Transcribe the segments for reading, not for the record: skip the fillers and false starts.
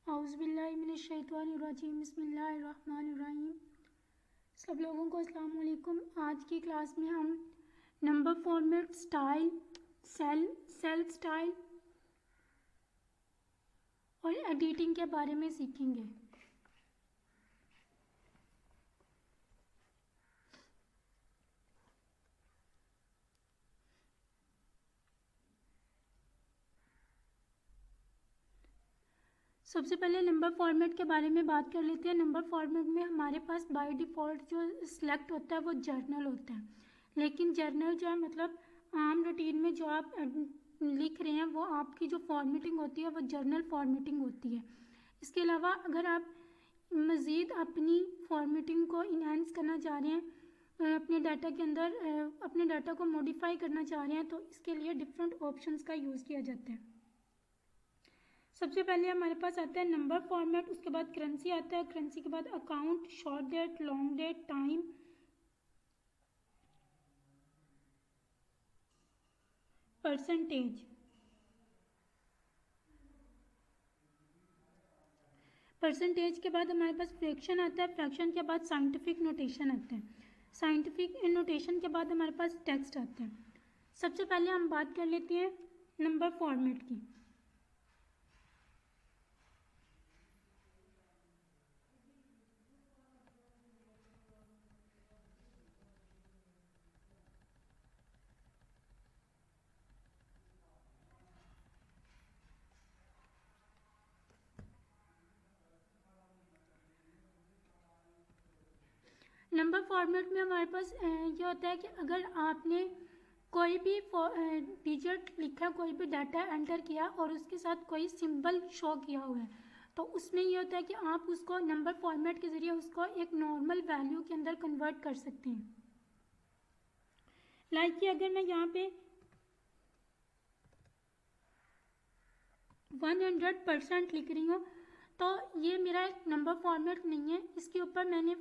औज़ुबिल्लाहिमिनश्शैतानिर्रजीम बिस्मिल्लाहिर्रहमानिर्रहीम। सब लोगों को अस्सलाम वालेकुम। आज की क्लास में हम number format, style, cell style और एडिटिंग के बारे में सीखेंगे। सबसे पहले नंबर फॉर्मेट के बारे में बात कर लेते हैं। नंबर फॉर्मेट में हमारे पास बाय डिफ़ॉल्ट जो सिलेक्ट होता है वो जर्नल होता है, लेकिन जर्नल जो है मतलब आम रूटीन में जो आप लिख रहे हैं वो आपकी जो फॉर्मेटिंग होती है वो जर्नल फॉर्मेटिंग होती है। इसके अलावा अगर आप मज़ीद अपनी फॉर्मेटिंग को इन्हांस करना चाह रहे हैं, अपने डाटा के अंदर अपने डाटा को मॉडिफाई करना चाह रहे हैं, तो इसके लिए डिफरेंट ऑप्शंस का यूज़ किया जाता है। सबसे पहले हमारे पास आता है नंबर फॉर्मेट, उसके बाद करेंसी आता है, करेंसी के बाद account, short date, long date, time, percentage. Percentage के बाद हमारे पास फ्रैक्शन आता है, फ्रैक्शन के बाद साइंटिफिक नोटेशन आता है, साइंटिफिक नोटेशन के बाद हमारे पास टेक्स्ट आता है। सबसे पहले हम बात कर लेते हैं नंबर फॉर्मेट की। नंबर फॉर्मेट में हमारे पास ये होता है कि अगर आपने कोई भी डिजिट लिखा, कोई भी डाटा एंटर किया और उसके साथ कोई सिंबल शो किया हुआ है, तो उसमें ये होता है कि आप उसको नंबर फॉर्मेट के ज़रिए उसको एक नॉर्मल वैल्यू के अंदर कन्वर्ट कर सकते हैं। लाइक कि अगर मैं यहाँ पे 100% लिख रही हूँ तो ये मेरा एक नंबर फॉर्मेट नहीं है, इसके ऊपर मैंने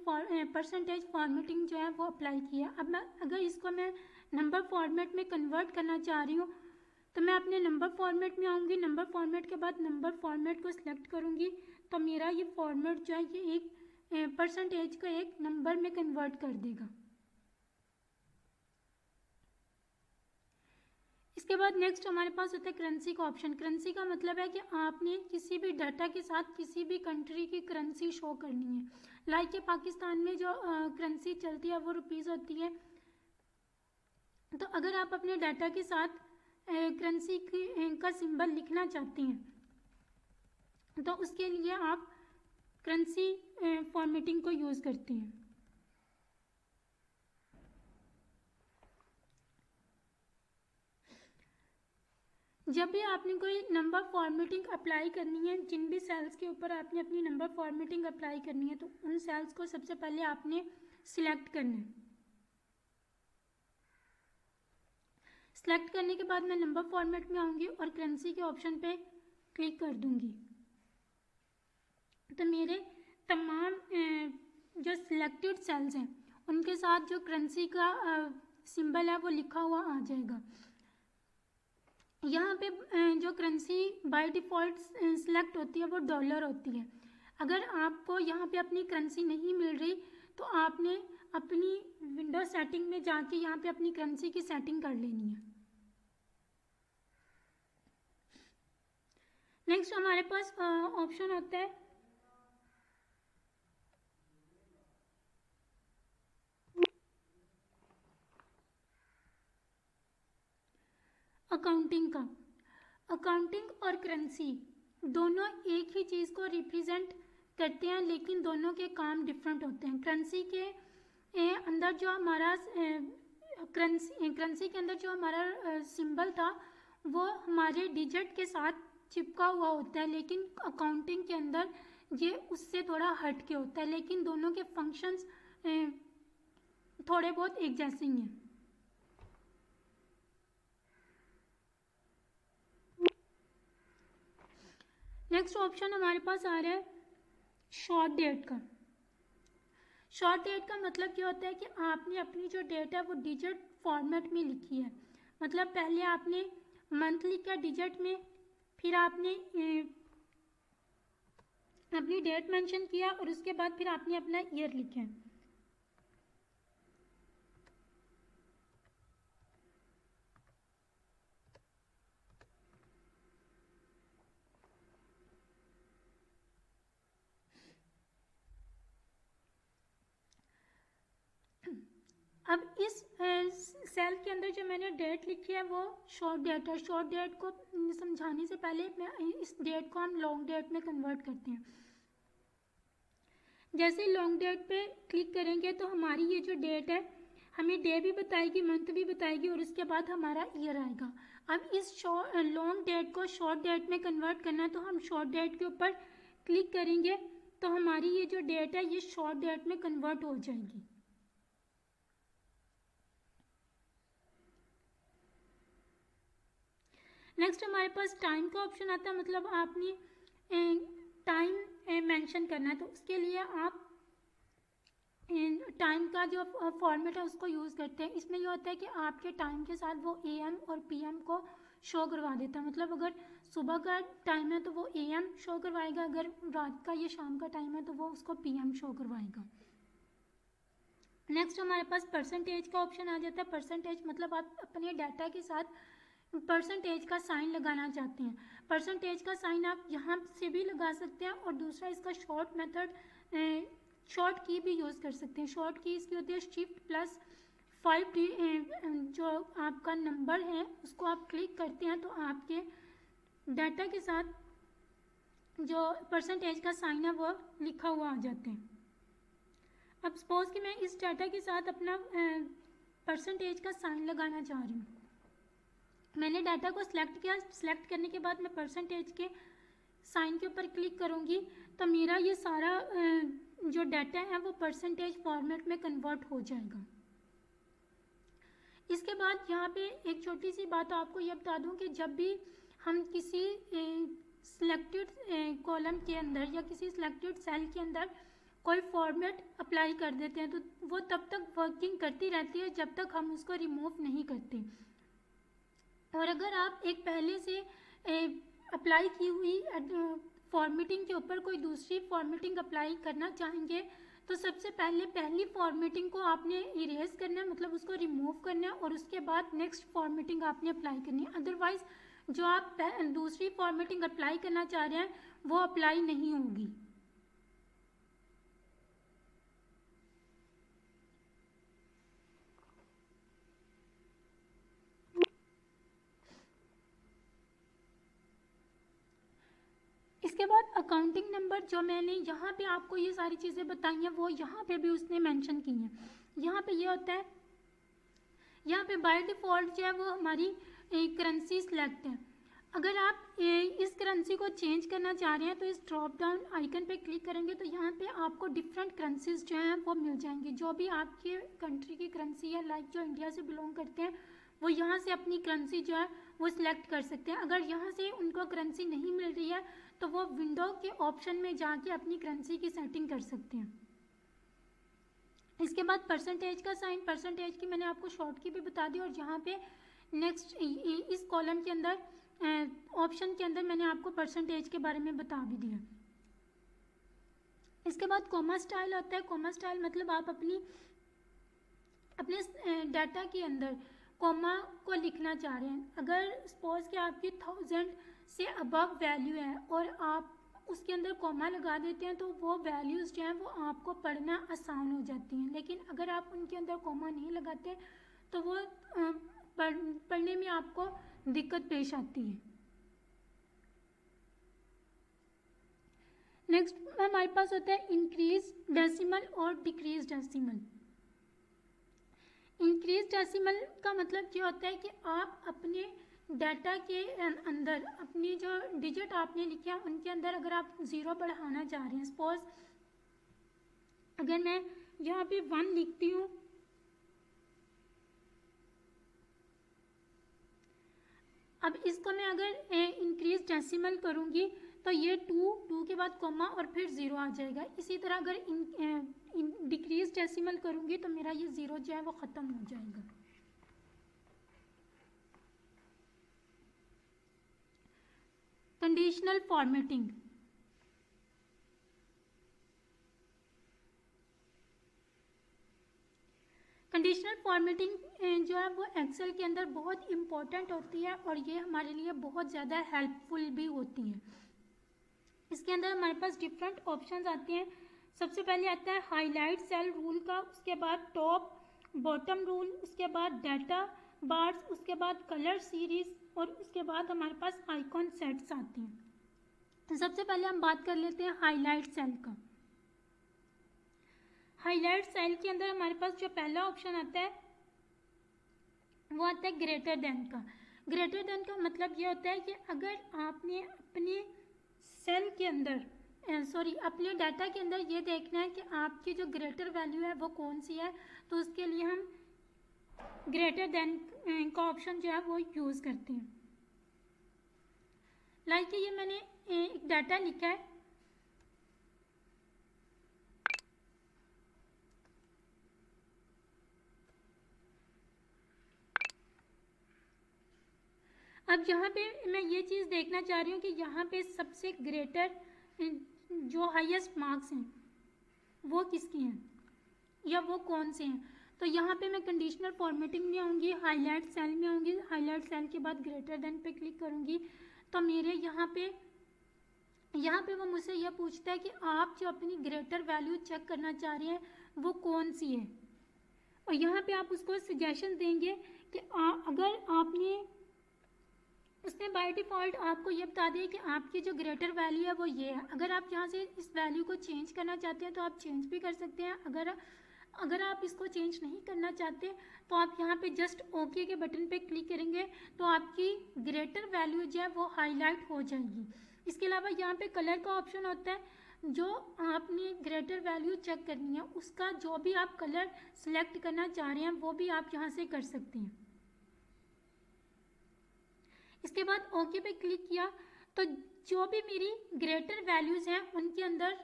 परसेंटेज फॉर्मेटिंग जो है वो अप्लाई किया। अब मैं अगर इसको मैं नंबर फॉर्मेट में कन्वर्ट करना चाह रही हूँ तो मैं अपने नंबर फॉर्मेट में आऊँगी, नंबर फॉर्मेट के बाद नंबर फॉर्मेट को सिलेक्ट करूँगी, तो मेरा ये फॉर्मेट जो है ये एक परसेंटेज को एक नंबर में कन्वर्ट कर देगा। इसके बाद नेक्स्ट हमारे पास होता है करेंसी का ऑप्शन। करेंसी का मतलब है कि आपने किसी भी डाटा के साथ किसी भी कंट्री की करेंसी शो करनी है। लाइक कि पाकिस्तान में जो करेंसी चलती है वो रुपीज़ होती है, तो अगर आप अपने डाटा के साथ करेंसी का सिंबल लिखना चाहते हैं तो उसके लिए आप करेंसी फॉर्मेटिंग को यूज़ करते हैं। जब भी आपने कोई नंबर फॉर्मेटिंग अप्लाई करनी है, जिन भी सेल्स के ऊपर आपने अपनी नंबर फॉर्मेटिंग अप्लाई करनी है, तो उन सेल्स को सबसे पहले आपने सिलेक्ट करना है। सिलेक्ट करने के बाद मैं नंबर फॉर्मेट में आऊँगी और करेंसी के ऑप्शन पे क्लिक कर दूँगी, तो मेरे तमाम जो सिलेक्टेड सेल्स हैं उनके साथ जो करेंसी का सिंबल है वो लिखा हुआ आ जाएगा। यहाँ पे जो करेंसी बाय डिफ़ॉल्ट सिलेक्ट होती है वो डॉलर होती है। अगर आपको यहाँ पे अपनी करेंसी नहीं मिल रही तो आपने अपनी विंडो सेटिंग में जाके यहाँ पे अपनी करेंसी की सेटिंग कर लेनी है। नेक्स्ट हमारे पास ऑप्शन होता है अकाउंटिंग का। अकाउंटिंग और करेंसी दोनों एक ही चीज़ को रिप्रेजेंट करते हैं, लेकिन दोनों के काम डिफरेंट होते हैं। करेंसी के अंदर जो हमारा करेंसी के अंदर जो हमारा सिंबल था वो हमारे डिजिट के साथ चिपका हुआ होता है, लेकिन अकाउंटिंग के अंदर ये उससे थोड़ा हट के होता है, लेकिन दोनों के फंक्शंस थोड़े बहुत एक जैसे ही हैं। नेक्स्ट ऑप्शन हमारे पास आ रहा है शॉर्ट डेट का। शॉर्ट डेट का मतलब क्या होता है कि आपने अपनी जो डेट है वो डिजिट फॉर्मेट में लिखी है। मतलब पहले आपने मंथ लिखा डिजिट में, फिर आपने अपनी डेट मेंशन किया और उसके बाद फिर आपने अपना ईयर लिखा है। अब इस सेल के अंदर जो मैंने डेट लिखी है वो शॉर्ट डेट है। शॉर्ट डेट को समझाने से पहले मैं इस डेट को हम लॉन्ग डेट में कन्वर्ट करते हैं। जैसे लॉन्ग डेट पे क्लिक करेंगे तो हमारी ये जो डेट है हमें डे भी बताएगी, मंथ भी बताएगी और उसके बाद हमारा ईयर आएगा। अब इस लॉन्ग डेट को शॉर्ट डेट में कन्वर्ट करना है तो हम शॉर्ट डेट के ऊपर क्लिक करेंगे तो हमारी ये जो डेट है ये शॉर्ट डेट में कन्वर्ट हो जाएगी। नेक्स्ट हमारे पास टाइम का ऑप्शन आता है, मतलब आपने टाइम मेंशन करना है तो उसके लिए आप टाइम का जो फॉर्मेट है उसको यूज़ करते हैं। इसमें यह होता है कि आपके टाइम के साथ वो AM और PM को शो करवा देता है। मतलब अगर सुबह का टाइम है तो वो AM शो करवाएगा, अगर रात का या शाम का टाइम है तो वो उसको PM शो करवाएगा। नेक्स्ट हमारे पास परसेंटेज का ऑप्शन आ जाता है। परसेंटेज मतलब आप अपने डाटा के साथ परसेंटेज का साइन लगाना चाहते हैं। परसेंटेज का साइन आप यहाँ से भी लगा सकते हैं और दूसरा इसका शॉर्ट मेथड शॉर्ट की भी यूज़ कर सकते हैं। शॉर्ट की इसकी होती है Shift+5 जो आपका नंबर है उसको आप क्लिक करते हैं तो आपके डाटा के साथ जो परसेंटेज का साइन है वो लिखा हुआ आ जाते हैं। अब सपोज कि मैं इस डाटा के साथ अपना परसेंटेज का साइन लगाना चाह रही हूँ। मैंने डाटा को सिलेक्ट किया, सिलेक्ट करने के बाद मैं परसेंटेज के साइन के ऊपर क्लिक करूँगी तो मेरा ये सारा जो डाटा है वो परसेंटेज फॉर्मेट में कन्वर्ट हो जाएगा। इसके बाद यहाँ पे एक छोटी सी बात आपको ये बता दूँ कि जब भी हम किसी सिलेक्टेड कॉलम के अंदर या किसी सिलेक्टेड सेल के अंदर कोई फॉर्मेट अप्लाई कर देते हैं तो वो तब तक वर्किंग करती रहती है जब तक हम उसको रिमूव नहीं करते। और अगर आप एक पहले से अप्लाई की हुई फॉर्मेटिंग के ऊपर कोई दूसरी फॉर्मेटिंग अप्लाई करना चाहेंगे तो सबसे पहले पहली फॉर्मेटिंग को आपने इरेज करना है, मतलब उसको रिमूव करना है और उसके बाद नेक्स्ट फॉर्मेटिंग आपने अप्लाई करनी है। अदरवाइज जो आप दूसरी फॉर्मेटिंग अप्लाई करना चाह रहे हैं वो अप्लाई नहीं होगी। इसके बाद अकाउंटिंग नंबर जो मैंने यहाँ पे आपको ये सारी चीज़ें बताई हैं वो यहाँ पे भी उसने मेंशन की हैं। यहाँ पे ये होता है, यहाँ पे बाय डिफ़ॉल्ट जो है वो हमारी करेंसी सिलेक्ट है। अगर आप इस करेंसी को चेंज करना चाह रहे हैं तो इस ड्रॉप डाउन आइकन पे क्लिक करेंगे तो यहाँ पे आपको डिफरेंट करेंसीज जो हैं वो मिल जाएंगी। जो भी आपके कंट्री की करेंसी है, लाइक जो इंडिया से बिलोंग करते हैं वो यहाँ से अपनी करेंसी जो है वो सिलेक्ट कर सकते हैं। अगर यहाँ से उनको करेंसी नहीं मिल रही है तो वो विंडो के ऑप्शन में जाके अपनी करेंसी की सेटिंग कर सकते हैं। इसके बाद परसेंटेज का साइन, परसेंटेज की मैंने आपको शॉर्ट की भी बता दी और यहाँ पे नेक्स्ट इस कॉलम के अंदर ऑप्शन के अंदर मैंने आपको परसेंटेज के बारे में बता भी दिया। इसके बाद कॉमा स्टाइल होता है। कॉमा स्टाइल मतलब आप अपने डाटा के अंदर कॉमा को लिखना चाह रहे हैं। अगर सपोज कि आपकी 1000 से अबव वैल्यू है और आप उसके अंदर कॉमा लगा देते हैं तो वो वैल्यूज़ जो हैं वो आपको पढ़ना आसान हो जाती हैं। लेकिन अगर आप उनके अंदर कॉमा नहीं लगाते तो वो पढ़ने में आपको दिक्कत पेश आती है। नेक्स्ट हमारे पास होता है इंक्रीज डेसिमल और डिक्रीज डेसिमल। इंक्रीज डेसिमल का मतलब ये होता है कि आप अपने डाटा के अंदर अपनी जो डिजिट आपने लिखे हैं उनके अंदर अगर आप 0 बढ़ाना चाह रहे हैं, सपोज अगर मैं यहाँ पे 1 लिखती हूँ, अब इसको मैं अगर इंक्रीज डेसिमल करूँगी तो ये 2 के बाद कॉमा और फिर 0 आ जाएगा। इसी तरह अगर डिक्रीज डेसिमल करूँगी तो मेरा ये 0 जो है वो ख़त्म हो जाएगा। कंडीशनल फॉर्मेटिंग, कंडीशनल फॉर्मेटिंग जो है वो एक्सेल के अंदर बहुत इम्पॉर्टेंट होती है और ये हमारे लिए बहुत ज़्यादा हेल्पफुल भी होती है। इसके अंदर हमारे पास डिफरेंट ऑप्शंस आते हैं। सबसे पहले आता है हाईलाइट सेल रूल का, उसके बाद टॉप बॉटम रूल, उसके बाद डाटा बार्स, उसके बाद कलर सीरीज और उसके बाद हमारे पास आइकॉन सेट्स आते हैं। तो सबसे पहले हम बात कर लेते हैं हाईलाइट सेल का। हाईलाइट सेल के अंदर हमारे पास जो पहला ऑप्शन आता है वो आता है ग्रेटर देन का। ग्रेटर देन का मतलब ये होता है कि अगर आपने अपने सेल के अंदर अपने डाटा के अंदर ये देखना है कि आपकी जो ग्रेटर वैल्यू है वो कौन सी है, तो उसके लिए हम ग्रेटर देन का ऑप्शन जो है वो यूज़ करते हैं। लाइक ये मैंने एक डाटा लिखा है, अब यहाँ पे मैं ये चीज़ देखना चाह रही हूँ कि यहाँ पे सबसे ग्रेटर जो हाईएस्ट मार्क्स हैं वो किसके हैं या वो कौन से हैं। तो यहाँ पे मैं कंडीशनल फॉर्मेटिंग में आऊँगी, हाईलाइट सेल में आऊँगी, हाईलाइट सेल के बाद ग्रेटर देन पे क्लिक करूँगी तो मेरे यहाँ पे वो मुझसे यह पूछता है कि आप जो अपनी ग्रेटर वैल्यू चेक करना चाह रहे हैं वो कौन सी है, और यहाँ पे आप उसको सजेशन देंगे कि अगर आपने उसने बाय डिफ़ॉल्ट आपको ये बता दिया कि आपकी जो ग्रेटर वैल्यू है वो ये है। अगर आप यहाँ से इस वैल्यू को चेंज करना चाहते हैं तो आप चेंज भी कर सकते हैं। अगर आप इसको चेंज नहीं करना चाहते तो आप यहाँ पे जस्ट ओके के बटन पे क्लिक करेंगे तो आपकी ग्रेटर वैल्यू जो है वो हाईलाइट हो जाएगी। इसके अलावा यहाँ पे कलर का ऑप्शन होता है, जो आपने ग्रेटर वैल्यू चेक करनी है उसका जो भी आप कलर सेलेक्ट करना चाह रहे हैं वो भी आप यहाँ से कर सकते हैं। इसके बाद ओके पे क्लिक किया तो जो भी मेरी ग्रेटर वैल्यूज़ हैं उनके अंदर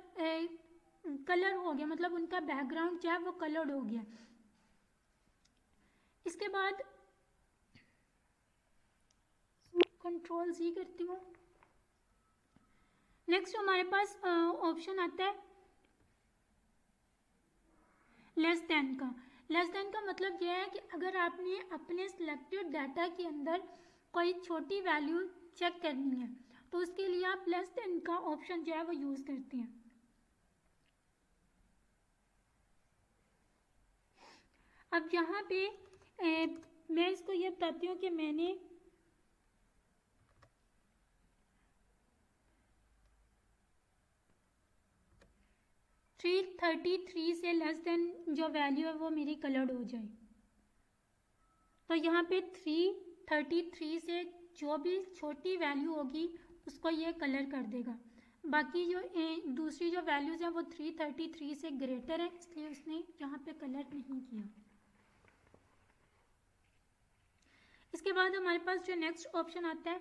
कलर हो गया, मतलब उनका बैकग्राउंड जो है वो कलर्ड हो गया। इसके बाद कंट्रोल सी करती हूँ। नेक्स्ट हमारे पास ऑप्शन आता है लेस देन का। लेस देन का मतलब यह है कि अगर आपने अपने सिलेक्टेड डाटा के अंदर कोई छोटी वैल्यू चेक करनी है तो उसके लिए आप लेस देन का ऑप्शन जो है वो यूज़ करते हैं। अब यहाँ पे मैं इसको ये बताती हूँ कि मैंने थ्री 33 से लेस देन जो वैल्यू है वो मेरी कलर्ड हो जाए। तो यहाँ पे 333 से जो भी छोटी वैल्यू होगी उसको ये कलर कर देगा। बाकी जो दूसरी जो वैल्यूज़ हैं वो 333 से ग्रेटर है, इसलिए उसने यहाँ पे कलर नहीं किया। इसके बाद हमारे पास जो नेक्स्ट ऑप्शन आता है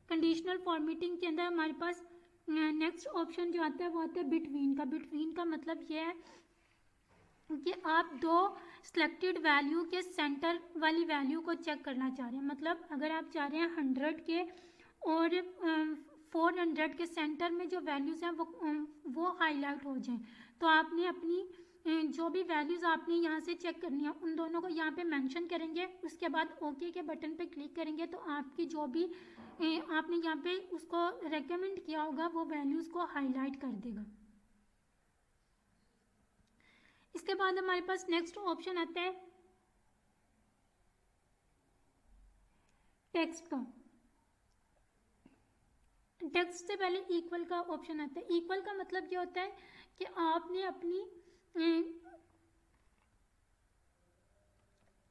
कंडीशनल फॉर्मेटिंग के अंदर हमारे पास नेक्स्ट ऑप्शन जो आता है वो आता है बिटवीन का। बिटवीन का मतलब ये है कि आप दो सिलेक्टेड वैल्यू के सेंटर वाली वैल्यू को चेक करना चाह रहे हैं। मतलब अगर आप चाह रहे हैं 100 के और 400 के सेंटर में जो वैल्यूज़ हैं वो हाईलाइट हो जाएं, तो आपने अपनी जो भी वैल्यूज़ आपने यहाँ से चेक करनी है उन दोनों को यहाँ पे मेंशन करेंगे। उसके बाद ओके के बटन पे क्लिक करेंगे तो आपकी जो भी आपने यहाँ पे उसको रेकमेंड किया होगा वो वैल्यूज़ को हाईलाइट कर देगा। इसके बाद हमारे पास नेक्स्ट ऑप्शन आता है टेक्स्ट का। टेक्स्ट से पहले इक्वल का ऑप्शन आता है। इक्वल का मतलब ये होता है कि आपने अपनी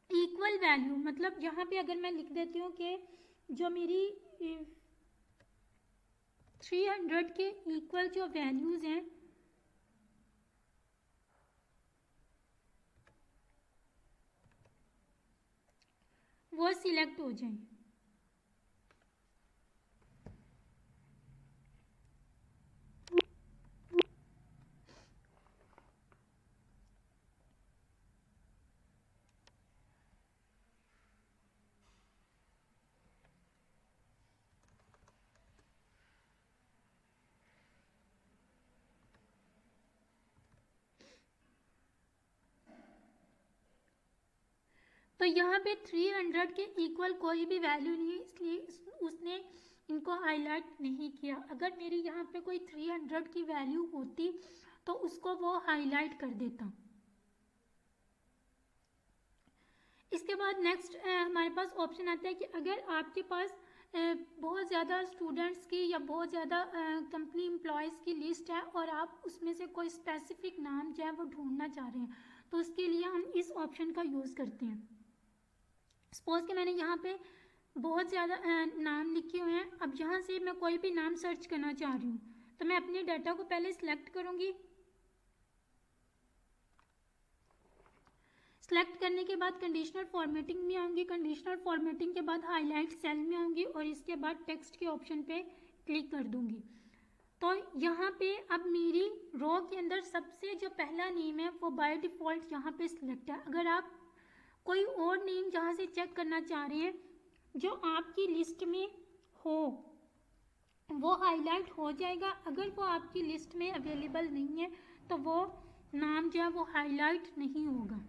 इक्वल वैल्यू, मतलब यहाँ पे अगर मैं लिख देती हूँ कि जो मेरी 300 के इक्वल जो वैल्यूज़ हैं वो सिलेक्ट हो जाएं। तो यहाँ पे 300 के इक्वल कोई भी वैल्यू नहीं है, इसलिए उसने इनको हाईलाइट नहीं किया। अगर मेरी यहाँ पे कोई 300 की वैल्यू होती तो उसको वो हाईलाइट कर देता। इसके बाद नेक्स्ट हमारे पास ऑप्शन आता है कि अगर आपके पास बहुत ज़्यादा स्टूडेंट्स की या बहुत ज़्यादा कंपनी एम्प्लॉयज़ की लिस्ट है और आप उसमें से कोई स्पेसिफिक नाम जो है वो ढूंढना चाह रहे हैं, तो उसके लिए हम इस ऑप्शन का यूज़ करते हैं। सपोज कि मैंने यहाँ पे बहुत ज़्यादा नाम लिखे हुए हैं। अब यहाँ से मैं कोई भी नाम सर्च करना चाह रही हूँ, तो मैं अपने डाटा को पहले सिलेक्ट करूँगी। सेलेक्ट करने के बाद कंडीशनल फॉर्मेटिंग में आऊँगी। कंडीशनल फॉर्मेटिंग के बाद हाईलाइट सेल में आऊँगी और इसके बाद टेक्स्ट के ऑप्शन पे क्लिक कर दूँगी। तो यहाँ पे अब मेरी रो के अंदर सबसे जो पहला नेम है वो बाय डिफ़ॉल्ट यहाँ पे सिलेक्ट है। अगर आप कोई और नेम जहाँ से चेक करना चाह रहे हैं जो आपकी लिस्ट में हो वो हाईलाइट हो जाएगा। अगर वो आपकी लिस्ट में अवेलेबल नहीं है तो वो नाम जो है वो हाईलाइट नहीं होगा।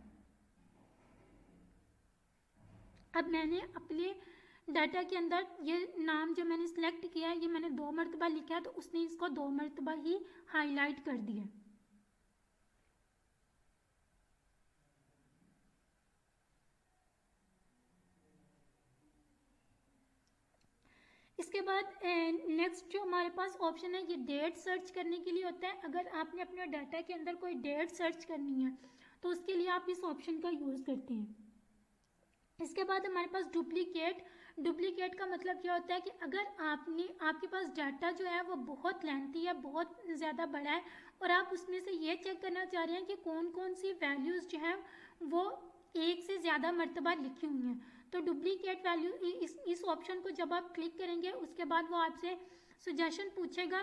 अब मैंने अपने डाटा के अंदर ये नाम जो मैंने सेलेक्ट किया है ये मैंने 2 मरतबा लिखा है, तो उसने इसको 2 मरतबा ही हाईलाइट कर दिया। इसके बाद नेक्स्ट जो हमारे पास ऑप्शन है ये डेट सर्च करने के लिए होता है। अगर आपने अपने डाटा के अंदर कोई डेट सर्च करनी है तो उसके लिए आप इस ऑप्शन का यूज़ करते हैं। इसके बाद हमारे पास डुप्लीकेट का मतलब क्या होता है कि अगर आपके पास डाटा जो है वो बहुत लेंथी है, बहुत ज़्यादा बड़ा है और आप उसमें से ये चेक करना चाह रहे हैं कि कौन कौन सी वैल्यूज़ जो हैं वो एक से ज़्यादा मरतबा लिखी हुई हैं, तो डुप्लीकेट वैल्यू इस ऑप्शन को जब आप क्लिक करेंगे उसके बाद वो आपसे सजेशन पूछेगा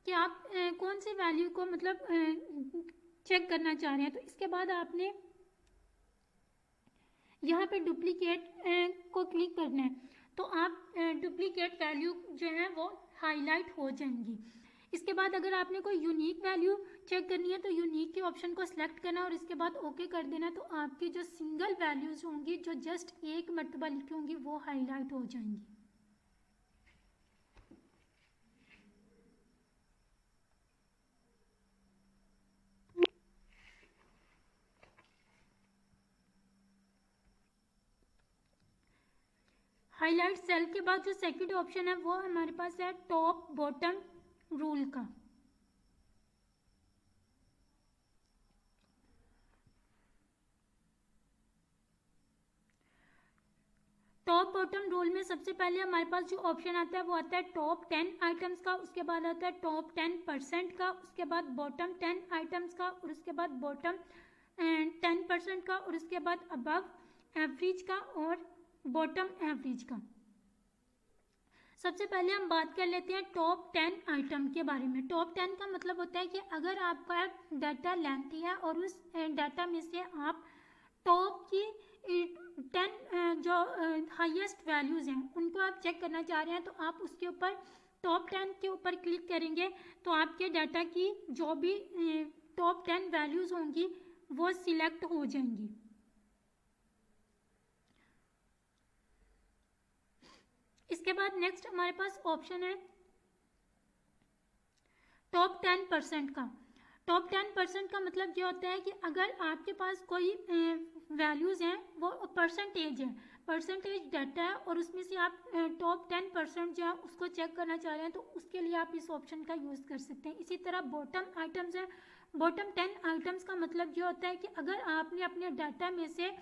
कि आप कौन सी वैल्यू को मतलब चेक करना चाह रहे हैं। तो इसके बाद आपने यहाँ पे डुप्लीकेट को क्लिक करना है, तो आप डुप्लीकेट वैल्यू जो है वो हाईलाइट हो जाएंगी। इसके बाद अगर आपने कोई यूनिक वैल्यू चेक करनी है तो यूनिक के ऑप्शन को सिलेक्ट करना और इसके बाद ओके कर देना, तो आपकी जो सिंगल वैल्यूज होंगी जो जस्ट एक मरतबा लिखी होंगी वो हाईलाइट हो जाएंगी। हाईलाइट सेल के बाद जो सेकंड ऑप्शन है वो हमारे पास है टॉप बॉटम रूल का। टॉप बॉटम रूल में सबसे पहले हमारे पास जो ऑप्शन आता है वो आता है टॉप 10 आइटम्स का, उसके बाद आता है टॉप 10% का, उसके बाद बॉटम 10 आइटम्स का और उसके बाद बॉटम 10% का और उसके बाद अबव एवरेज का और बॉटम एवरेज का। सबसे पहले हम बात कर लेते हैं टॉप 10 आइटम के बारे में। टॉप 10 का मतलब होता है कि अगर आपका डाटा लेंथी है और उस डाटा में से आप टॉप की 10 जो हाईएस्ट वैल्यूज़ हैं उनको आप चेक करना चाह रहे हैं, तो आप उसके ऊपर टॉप 10 के ऊपर क्लिक करेंगे तो आपके डाटा की जो भी टॉप 10 वैल्यूज़ होंगी वो सिलेक्ट हो जाएंगी। इसके बाद नेक्स्ट हमारे पास ऑप्शन है टॉप 10% का। टॉप 10% का मतलब ये होता है कि अगर आपके पास कोई वैल्यूज़ हैं वो परसेंटेज है, परसेंटेज डाटा है और उसमें से आप टॉप 10% जो है उसको चेक करना चाह रहे हैं, तो उसके लिए आप इस ऑप्शन का यूज़ कर सकते हैं। इसी तरह बॉटम आइटम्स है, बॉटम 10 आइटम्स का मतलब ये होता है कि अगर आपने अपने डाटा में से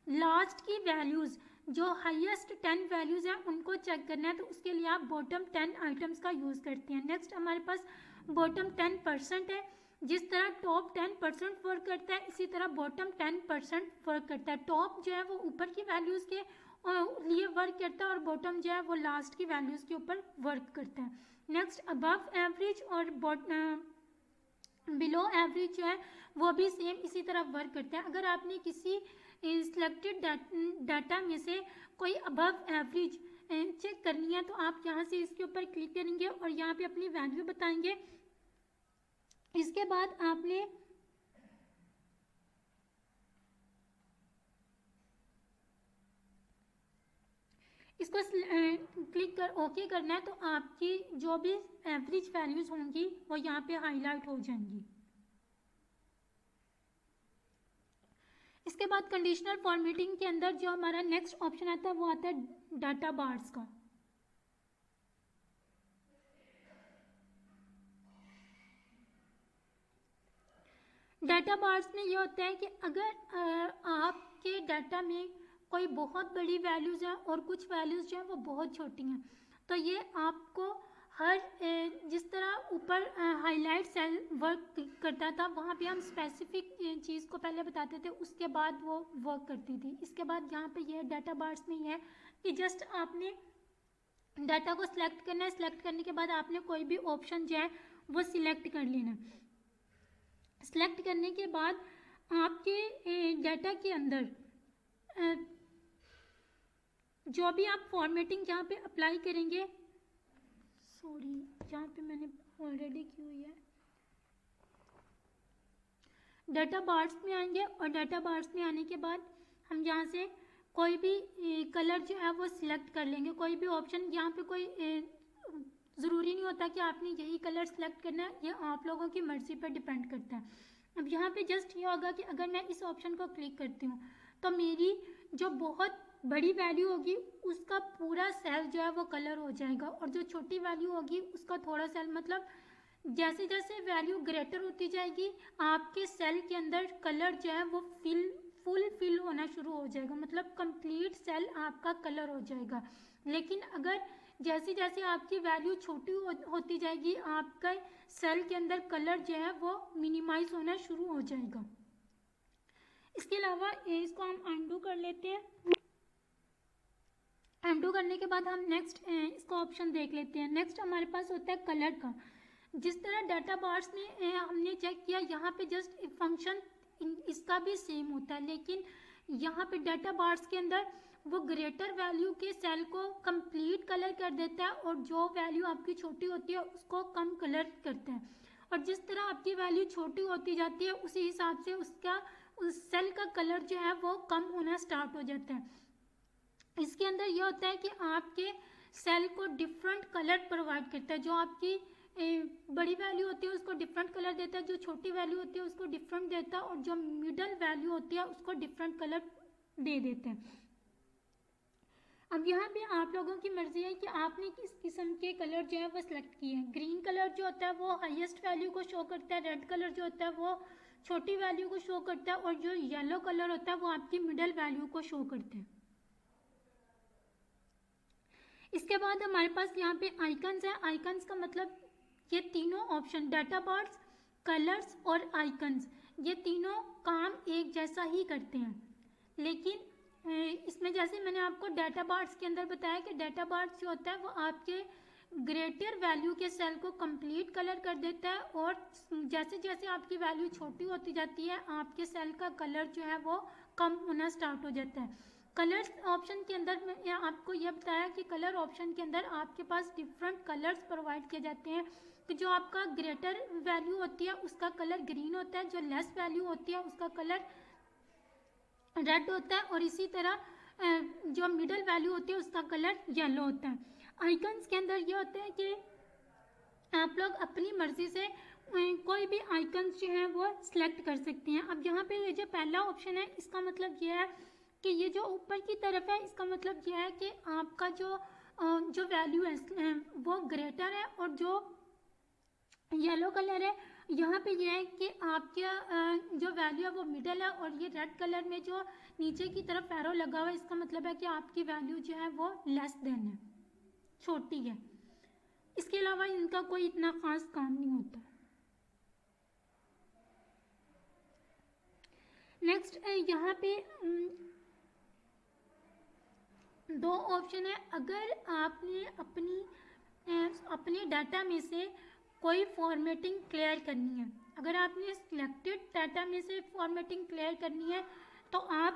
लास्ट की वैल्यूज़ जो हाईएस्ट 10 वैल्यूज़ हैं उनको चेक करना है, तो उसके लिए आप बॉटम 10 आइटम्स का यूज़ करते हैं। नेक्स्ट हमारे पास बॉटम 10% है। जिस तरह टॉप 10% वर्क करता है इसी तरह बॉटम 10% वर्क करता है। टॉप जो है वो ऊपर की वैल्यूज़ के लिए वर्क करता है और बॉटम जो है वो लास्ट की वैल्यूज़ के ऊपर वर्क करता है। नेक्स्ट अबव एवरेज और बिलो एवरेज जो है वो भी सेम इसी तरह वर्क करता है। अगर आपने किसी सिलेक्टेड डाटा में से कोई अबव एवरेज चेक करनी है तो आप यहाँ से इसके ऊपर क्लिक करेंगे और यहाँ पे अपनी वैल्यू बताएंगे। इसके बाद आपने इसको क्लिक कर ओके करना है, तो आपकी जो भी एवरेज वैल्यूज़ होंगी वो यहाँ पे हाईलाइट हो जाएंगी। इसके बाद कंडीशनल फॉर्मेटिंग के अंदर जो हमारा नेक्स्ट ऑप्शन आता है वो आता है डाटा बार्स का। डाटा बार्स में ये होता है कि अगर आपके डाटा में कोई बहुत बड़ी वैल्यूज़ हैं और कुछ वैल्यूज़ जो हैं वो बहुत छोटी हैं, तो ये आपको हर जिस तरह ऊपर हाईलाइट सेल वर्क करता था, वहाँ पे हम स्पेसिफिक चीज़ को पहले बताते थे, उसके बाद वो वर्क करती थी। इसके बाद यहाँ पे ये डाटा बार्स में ये है कि जस्ट आपने डाटा को सिलेक्ट करना है, सिलेक्ट करने के बाद आपने कोई भी ऑप्शन जो है वो सिलेक्ट कर लेना है। सिलेक्ट करने के बाद आपके डाटा के अंदर जो भी आप फॉर्मेटिंग जहाँ पे अप्लाई करेंगे, सॉरी जहाँ पे मैंने ऑलरेडी की हुई है, डाटा बार्स में आएंगे और डाटा बार्स में आने के बाद हम यहाँ से कोई भी कलर जो है वो सिलेक्ट कर लेंगे, कोई भी ऑप्शन। यहाँ पे कोई ज़रूरी नहीं होता कि आपने यही कलर सेलेक्ट करना है, ये आप लोगों की मर्ज़ी पर डिपेंड करता है। अब यहाँ पे जस्ट ये होगा कि अगर मैं इस ऑप्शन को क्लिक करती हूँ तो मेरी जो बहुत बड़ी वैल्यू होगी उसका पूरा सेल जो है वो कलर हो जाएगा, और जो छोटी वैल्यू होगी उसका थोड़ा सेल, मतलब जैसे जैसे वैल्यू ग्रेटर होती जाएगी आपके सेल के अंदर कलर जो है वो फुल फिल होना शुरू हो जाएगा, मतलब कंप्लीट सेल आपका कलर हो जाएगा। लेकिन अगर जैसे जैसे आपकी वैल्यू छोटी होती जाएगी आपका सेल के अंदर कलर जो है वो मिनिमाइज होना शुरू हो जाएगा। इसके अलावा इसको हम अनडू कर लेते हैं। अनडू करने के बाद हम नेक्स्ट इसका ऑप्शन देख लेते हैं। नेक्स्ट हमारे पास होता है कलर का। जिस तरह डाटा बार्स में हमने चेक किया, यहाँ पे जस्ट फंक्शन इसका भी सेम होता है, लेकिन यहाँ पे डाटा बार्स के अंदर वो ग्रेटर वैल्यू के सेल को कंप्लीट कलर कर देता है और जो वैल्यू आपकी छोटी होती है उसको कम कलर करता है। और जिस तरह आपकी वैल्यू छोटी होती जाती है उसी हिसाब से उस सेल का कलर जो है वो कम होना स्टार्ट हो जाता है। इसके अंदर ये होता है कि आपके सेल को डिफरेंट कलर प्रोवाइड करता है। जो आपकी बड़ी वैल्यू होती है उसको डिफरेंट कलर देता है, जो छोटी वैल्यू होती है उसको डिफरेंट देता है, और जो मिडल वैल्यू होती है उसको डिफरेंट कलर दे देते हैं। अब यहाँ पे आप लोगों की मर्जी है कि आपने किस किस्म के कलर जो है वो सिलेक्ट किए हैं। ग्रीन कलर जो होता है वो हाईएस्ट वैल्यू को शो करता है, रेड कलर जो होता है वो छोटी वैल्यू को शो करता है, और जो येलो कलर होता है वो आपकी मिडल वैल्यू को शो करते हैं। इसके बाद हमारे पास यहाँ पे आइकन्स है। आइकन्स का मतलब ये तीनों ऑप्शन, डाटा बार्स, कलर्स और आइकन्स, ये तीनों काम एक जैसा ही करते हैं। लेकिन इसमें जैसे मैंने आपको डाटा बार्स के अंदर बताया कि डाटा बार्स जो होता है वो आपके ग्रेटर वैल्यू के सेल को कंप्लीट कलर कर देता है, और जैसे जैसे आपकी वैल्यू छोटी होती जाती है आपके सेल का कलर जो है वो कम होना स्टार्ट हो जाता है। कलर्स ऑप्शन के अंदर मैं आपको यह बताया कि कलर ऑप्शन के अंदर आपके पास डिफरेंट कलर्स प्रोवाइड किए जाते हैं। तो जो आपका ग्रेटर वैल्यू होती है उसका कलर ग्रीन होता है, जो लेस वैल्यू होती है उसका कलर रेड होता है, और इसी तरह जो मिडल वैल्यू होती है उसका कलर येलो होता है। आइकन्स के अंदर ये होता है कि आप लोग अपनी मर्जी से कोई भी आइकन्स जो हैं वो सिलेक्ट कर सकते हैं। अब यहाँ पे ये जो पहला ऑप्शन है इसका मतलब ये है कि ये जो ऊपर की तरफ है इसका मतलब ये है कि आपका जो वैल्यू है वो ग्रेटर है, और जो येलो कलर है यहाँ पे ये है कि आपका जो वैल्यू है वो मिडल है, और ये रेड कलर में जो नीचे की तरफ एरो लगा हुआ है इसका मतलब है कि आपकी वैल्यू जो है वो लेस देन है, छोटी है। इसके अलावा इनका कोई इतना खास काम नहीं होता। नेक्स्ट यहाँ पे दो ऑप्शन है। अगर आपने अपने डाटा में से कोई फॉर्मेटिंग क्लियर करनी है, अगर आपने सिलेक्टेड डाटा में से फॉर्मेटिंग क्लियर करनी है तो आप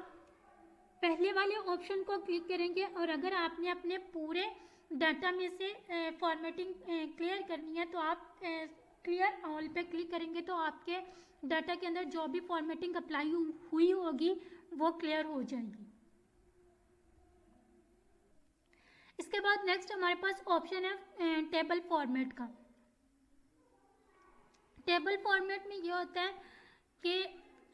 पहले वाले ऑप्शन को क्लिक करेंगे, और अगर आपने अपने पूरे डाटा में से फॉर्मेटिंग क्लियर करनी है तो आप क्लियर ऑल पे क्लिक करेंगे, तो आपके डाटा के अंदर जो भी फॉर्मेटिंग अप्लाई हुई होगी वो क्लियर हो जाएगी। इसके बाद नेक्स्ट हमारे पास ऑप्शन है टेबल फॉर्मेट का। टेबल फॉर्मेट में ये होता है कि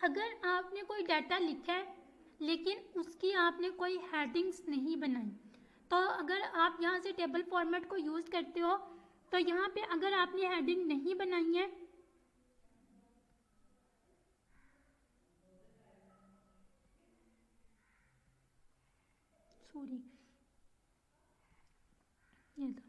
अगर आपने कोई डाटा लिखा है लेकिन उसकी आपने कोई हेडिंग्स नहीं बनाई, तो अगर आप यहाँ से टेबल फॉर्मेट को यूज़ करते हो तो यहाँ पे अगर आपने हेडिंग नहीं बनाई है सॉरी ये था,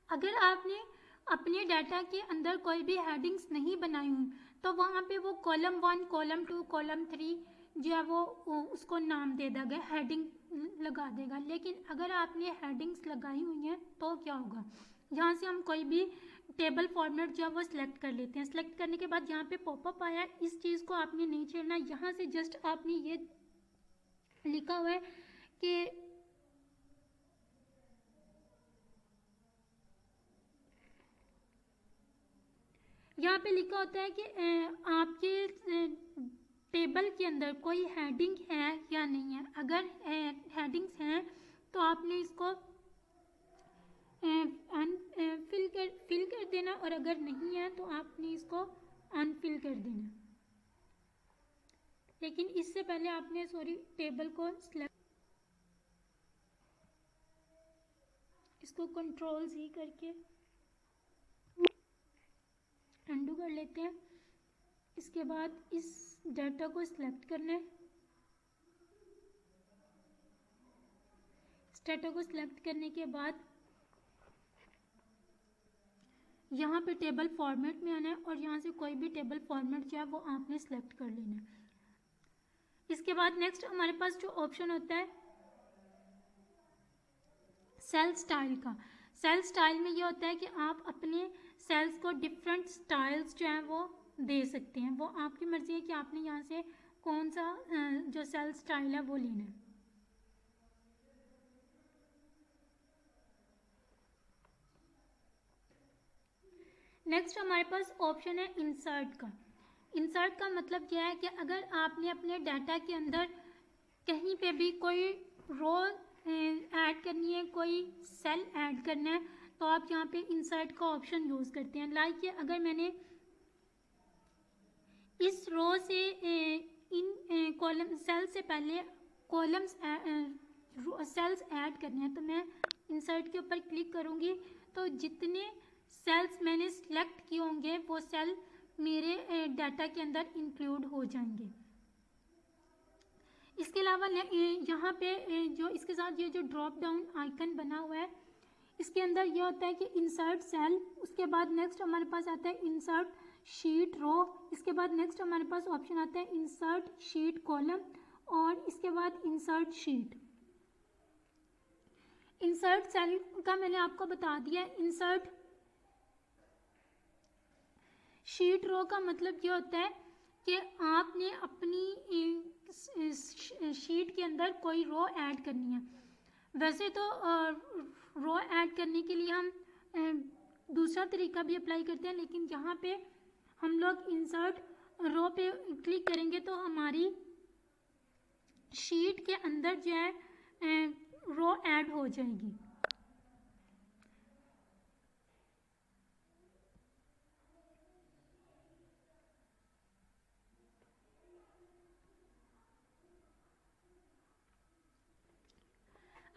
अगर आपने अपने डाटा के अंदर कोई भी हेडिंग्स नहीं बनाई हुई तो वहाँ पे वो कॉलम 1, कॉलम 2, कॉलम 3 जो है वो उसको नाम दे देगा, हेडिंग लगा देगा। लेकिन अगर आपने हेडिंग्स लगाई हुई हैं तो क्या होगा, यहाँ से हम कोई भी टेबल फॉर्मेट जो है वो सिलेक्ट कर लेते हैं। सिलेक्ट करने के बाद यहाँ पे पॉपअप आया, इस चीज़ को आपने नहीं छेड़ना, यहाँ से जस्ट आपने ये लिखा हुआ है कि यहाँ पे लिखा होता है कि आपके टेबल के अंदर कोई हेडिंग है या नहीं है। अगर हेडिंग्स हैं तो आपने इसको फिल कर देना, और अगर नहीं है तो आपने इसको अनफिल कर देना। लेकिन इससे पहले आपने टेबल को सिलेक्ट, इसको कंट्रोल C करके अंडू कर लेते हैं। इसके बाद इस डाटा को सिलेक्ट करना है। इस डाटा को सिलेक्ट करने के बाद यहाँ पे टेबल फॉर्मेट में आना है और यहाँ से कोई भी टेबल फॉर्मेट जो है वो आपने सिलेक्ट कर लेना है। इसके बाद नेक्स्ट हमारे पास जो ऑप्शन होता है सेल स्टाइल का। सेल स्टाइल में ये होता है कि आप अपने सेल्स को डिफरेंट स्टाइल्स जो हैं वो दे सकते हैं। वो आपकी मर्जी है कि आपने यहाँ से कौन सा जो सेल स्टाइल है वो लेना है। नेक्स्ट हमारे पास ऑप्शन है इंसर्ट का। इंसर्ट का मतलब क्या है कि अगर आपने अपने डाटा के अंदर कहीं पे भी कोई रो ऐड करनी है, कोई सेल ऐड करना है, तो आप यहाँ पे इंसर्ट का ऑप्शन यूज़ करते हैं। लाइक अगर मैंने इस रो से इन कॉलम सेल से पहले कॉलम्स सेल्स ऐड करने हैं तो मैं इंसर्ट के ऊपर क्लिक करूँगी, तो जितने सेल्स मैंने सिलेक्ट किए होंगे वो सेल मेरे डाटा के अंदर इंक्लूड हो जाएंगे। इसके अलावा यहाँ पे जो इसके साथ ये जो ड्रॉप डाउन आइकन बना हुआ है, इसके अंदर ये होता है कि इंसर्ट सेल, उसके बाद नेक्स्ट हमारे पास आता है इंसर्ट शीट रो, इसके बाद नेक्स्ट हमारे पास ऑप्शन आता है इंसर्ट शीट कॉलम, और इसके बाद इंसर्ट शीट। इंसर्ट सेल का मैंने आपको बता दिया। इंसर्ट शीट रो का मतलब ये होता है कि आपने अपनी शीट के अंदर कोई रो ऐड करनी है। वैसे तो रो ऐड करने के लिए हम दूसरा तरीका भी अप्लाई करते हैं, लेकिन यहाँ पे हम लोग इंसर्ट रो पे क्लिक करेंगे तो हमारी शीट के अंदर जो है रो ऐड हो जाएगी।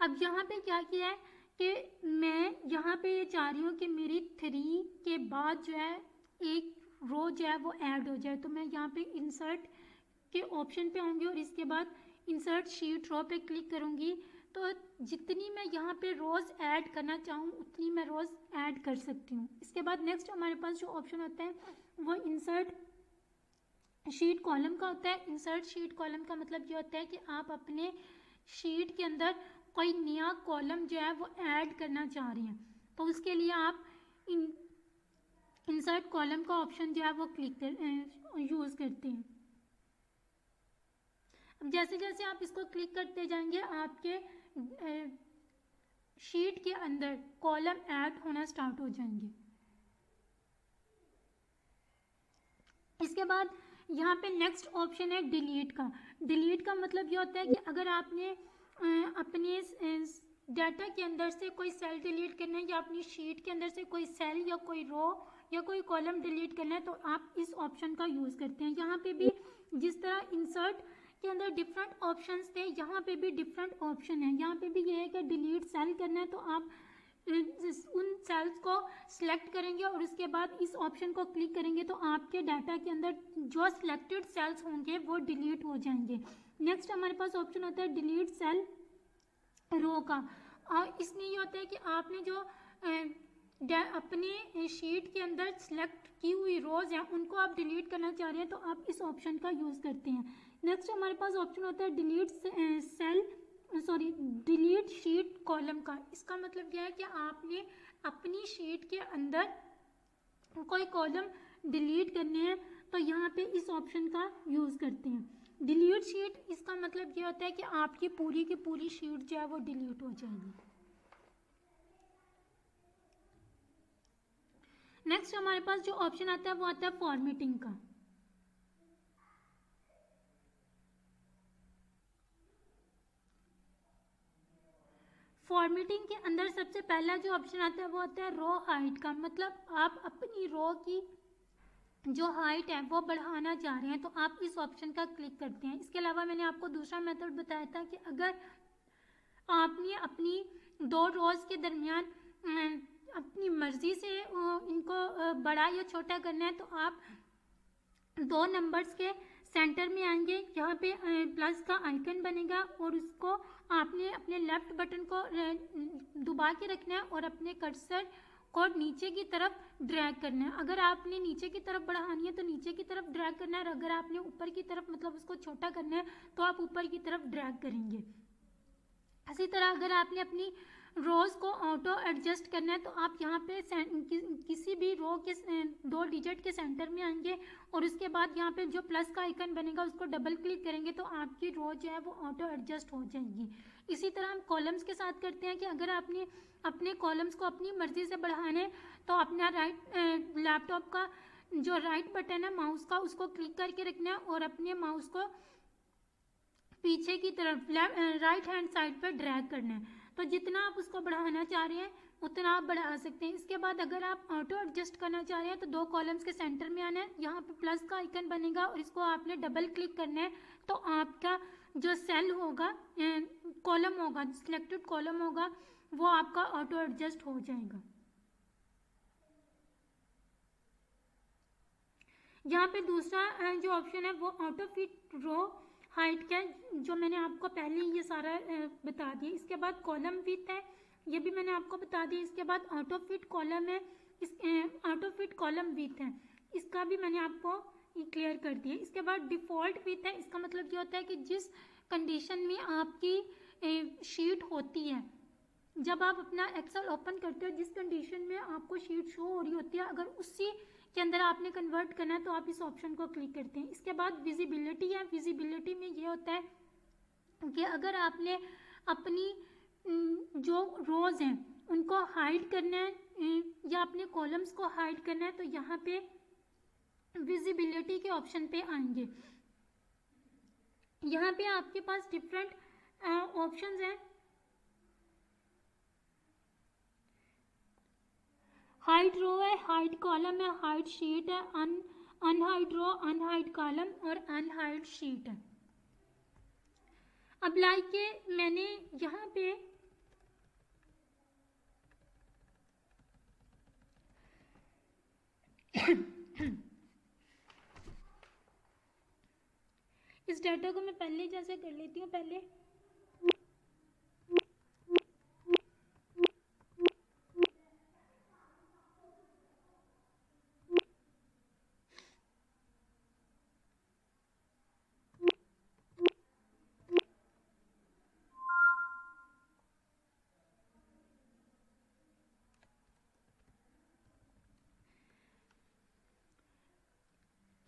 अब यहाँ पे क्या किया है कि मैं यहाँ पे ये चाह रही हूँ कि मेरी 3 के बाद जो है एक रो जो है वो ऐड हो जाए, तो मैं यहाँ पे इंसर्ट के ऑप्शन पे आऊँगी और इसके बाद इंसर्ट शीट रो पे क्लिक करूँगी, तो जितनी मैं यहाँ पे रोज़ ऐड करना चाहूँ उतनी मैं रोज़ ऐड कर सकती हूँ। इसके बाद नेक्स्ट हमारे पास जो ऑप्शन होता है वो इंसर्ट शीट कॉलम का होता है। इंसर्ट शीट कॉलम का मतलब ये होता है कि आप अपने शीट के अंदर कोई नया कॉलम जो है वो ऐड करना चाह रही हैं, तो उसके लिए आप इंसर्ट कॉलम का ऑप्शन जो है वो यूज़ करते हैं। अब जैसे जैसे आप इसको क्लिक करते जाएंगे आपके शीट के अंदर कॉलम ऐड होना स्टार्ट हो जाएंगे। इसके बाद यहाँ पे नेक्स्ट ऑप्शन है डिलीट का। डिलीट का मतलब ये होता है कि अगर आपने अपने डाटा के अंदर से कोई सेल डिलीट करना है या अपनी शीट के अंदर से कोई सेल या कोई रो या कोई कॉलम डिलीट करना है तो आप इस ऑप्शन का यूज़ करते हैं। यहाँ पे भी जिस तरह इंसर्ट के अंदर डिफरेंट ऑप्शंस थे, यहाँ पे भी डिफरेंट ऑप्शन है। यहाँ पे भी ये है कि डिलीट सेल करना है तो आप उन सेल्स को सिलेक्ट करेंगे और उसके बाद इस ऑप्शन को क्लिक करेंगे तो आपके डाटा के अंदर जो सिलेक्टेड सेल्स होंगे वो डिलीट हो जाएंगे। नेक्स्ट हमारे पास ऑप्शन होता है डिलीट सेल रो का, और इसमें ये होता है कि आपने जो अपने शीट के अंदर सिलेक्ट की हुई रोज हैं उनको आप डिलीट करना चाह रहे हैं तो आप इस ऑप्शन का यूज़ करते हैं। नेक्स्ट हमारे पास ऑप्शन होता है डिलीट शीट कॉलम का। इसका मतलब यह है कि आपने अपनी शीट के अंदर कोई कॉलम डिलीट करने हैं तो यहाँ पे इस ऑप्शन का यूज़ करते हैं। डिलीट शीट, इसका मतलब ये होता है कि आपकी पूरी की पूरी शीट जो है वो डिलीट हो जाएगी। नेक्स्ट हमारे पास जो ऑप्शन आता है वो आता है फॉर्मेटिंग का। फॉर्मेटिंग के अंदर सबसे पहला जो ऑप्शन आता है वो आता है रो हाइट का। मतलब आप अपनी रो की जो हाइट है वो बढ़ाना चाह रहे हैं तो आप इस ऑप्शन का क्लिक करते हैं। इसके अलावा मैंने आपको दूसरा मेथड बताया था कि अगर आपने अपनी दो रोज के दरमियान अपनी मर्जी से इनको बड़ा या छोटा करना है तो आप दो नंबर्स के सेंटर में आएंगे, यहाँ पे प्लस का आइकन बनेगा और उसको आपने अपने लेफ्ट बटन को दबा के रखना है और अपने कर्सर को नीचे की तरफ ड्रैग करना है। अगर आपने नीचे की तरफ बढ़ानी है तो नीचे की तरफ ड्रैग करना है, और अगर आपने ऊपर की तरफ मतलब उसको छोटा करना है तो आप ऊपर की तरफ ड्रैग करेंगे। इसी तरह अगर आपने अपनी रोज को ऑटो एडजस्ट करना है तो आप यहाँ पे किसी भी रो के 2 डिजिट के सेंटर में आएंगे और उसके बाद यहाँ पे जो प्लस का आइकन बनेगा उसको डबल क्लिक करेंगे तो आपकी रो जो है वो ऑटो एडजस्ट हो जाएगी। इसी तरह हम कॉलम्स के साथ करते हैं कि अगर आपने अपने कॉलम्स को अपनी मर्जी से बढ़ाने तो अपना लैपटॉप का जो राइट बटन है माउस का उसको क्लिक करके रखना है और अपने माउस को पीछे की तरफ राइट हैंड साइड पर ड्रैग करना है। तो जितना आप उसको बढ़ाना चाह रहे हैं उतना आप बढ़ा सकते हैं। इसके बाद अगर आप ऑटो एडजस्ट करना चाह रहे हैं तो 2 कॉलम्स के सेंटर में आना है, यहाँ पे प्लस का आइकन बनेगा और इसको आपने डबल क्लिक करना है तो आपका जो सेल होगा कॉलम होगा, सिलेक्टेड कॉलम होगा, वो आपका ऑटो एडजस्ट हो जाएगा। यहाँ पे दूसरा जो ऑप्शन है वो ऑटो फिट रो हाइट का, जो मैंने आपको पहले ये सारा बता दिया। इसके बाद कॉलम विथ है, ये भी मैंने आपको बता दिया। इसके बाद ऑटो फिट कॉलम है, ऑटो फिट कॉलम विथ है, इसका भी मैंने आपको क्लियर कर दिया। इसके बाद डिफ़ॉल्ट विथ है, इसका मतलब ये होता है कि जिस कंडीशन में आपकी शीट होती है, जब आप अपना एक्सेल ओपन करते हो जिस कंडीशन में आपको शीट शो हो रही होती है, अगर उसी के अंदर आपने कन्वर्ट करना है तो आप इस ऑप्शन को क्लिक करते हैं। इसके बाद विजिबिलिटी है, विजिबिलिटी में ये होता है कि अगर आपने अपनी जो रोज हैं उनको हाइड करना है या अपने कॉलम्स को हाइड करना है तो यहाँ पे विजिबिलिटी के ऑप्शन पे आएंगे। यहाँ पे आपके पास डिफरेंट ऑप्शंस हैं। हाइड रो है, हाइड कॉलम है, हाइड शीट है, अनहाइड रो, अनहाइड कॉलम और अनहाइड शीट है। अब लाइक के मैंने यहाँ पे इस डाटा को मैं पहले जैसे कर लेती हूँ। पहले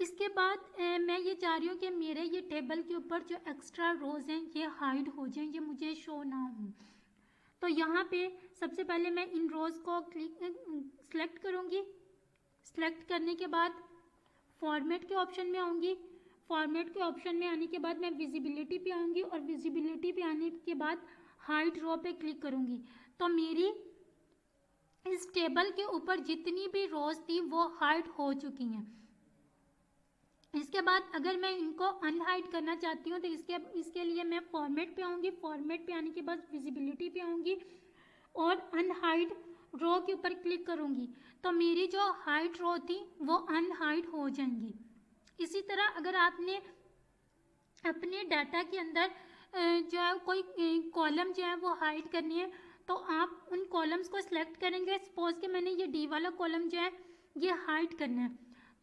इसके बाद मैं ये चाह रही हूँ कि मेरे ये टेबल के ऊपर जो एक्स्ट्रा रोज़ हैं ये हाइड हो जाएं, ये मुझे शो ना हो। तो यहाँ पे सबसे पहले मैं इन रोज़ को सेलेक्ट करूँगी। सेलेक्ट करने के बाद फॉर्मेट के ऑप्शन में आऊँगी। फॉर्मेट के ऑप्शन में आने के बाद मैं विजिबिलिटी पे आऊँगी और विजिबिलिटी पे आने के बाद हाइट रो पे क्लिक करूँगी। तो मेरी इस टेबल के ऊपर जितनी भी रोज थी वो हाइड हो चुकी हैं। इसके बाद अगर मैं इनको अनहाइड करना चाहती हूँ तो इसके लिए मैं फॉर्मेट पे आऊँगी। फॉर्मेट पे आने के बाद विजिबिलिटी पे आऊँगी और अनहाइड रो के ऊपर क्लिक करूँगी तो मेरी जो हाइड रो थी वो अनहाइड हो जाएंगी। इसी तरह अगर आपने अपने डाटा के अंदर जो है कोई कॉलम जो है वो हाइड करनी है तो आप उन कॉलम्स को सिलेक्ट करेंगे। सपोज कि मैंने ये डी वाला कॉलम जो है ये हाइड करना है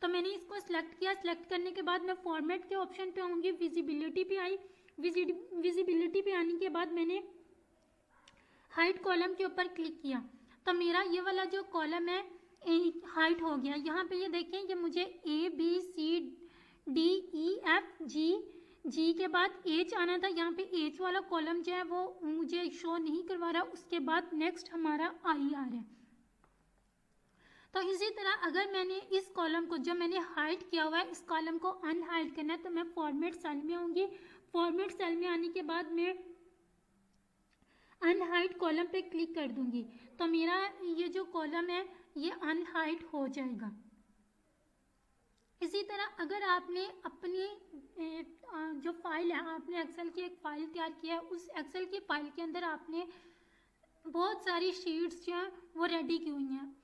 तो मैंने इसको सिलेक्ट किया। सिलेक्ट करने के बाद मैं फॉर्मेट के ऑप्शन पे आऊँगी, विजिबिलिटी पे आई। विजिबिलिटी पे आने के बाद मैंने हाइड कॉलम के ऊपर क्लिक किया तो मेरा ये वाला जो कॉलम है हाइड हो गया। यहाँ पे ये देखें ये मुझे ABCDEFG जी के बाद एच आना था, यहाँ पे एच वाला कॉलम जो है वो मुझे शो नहीं करवा रहा। उसके बाद नेक्स्ट हमारा आई आ रहा है। तो इसी तरह अगर मैंने इस कॉलम को जो मैंने हाइड किया हुआ है इस कॉलम को अनहाइड करना है तो मैं फॉर्मेट सेल में आऊँगी। फॉर्मेट सेल में आने के बाद मैं अनहाइड कॉलम पे क्लिक कर दूंगी तो मेरा ये जो कॉलम है ये अनहाइड हो जाएगा। इसी तरह अगर आपने अपनी जो फाइल है, आपने एक्सेल की एक फ़ाइल तैयार किया है, उस एक्सेल की फ़ाइल के अंदर आपने बहुत सारी शीट्स जो हैं वो रेडी की हुई हैं।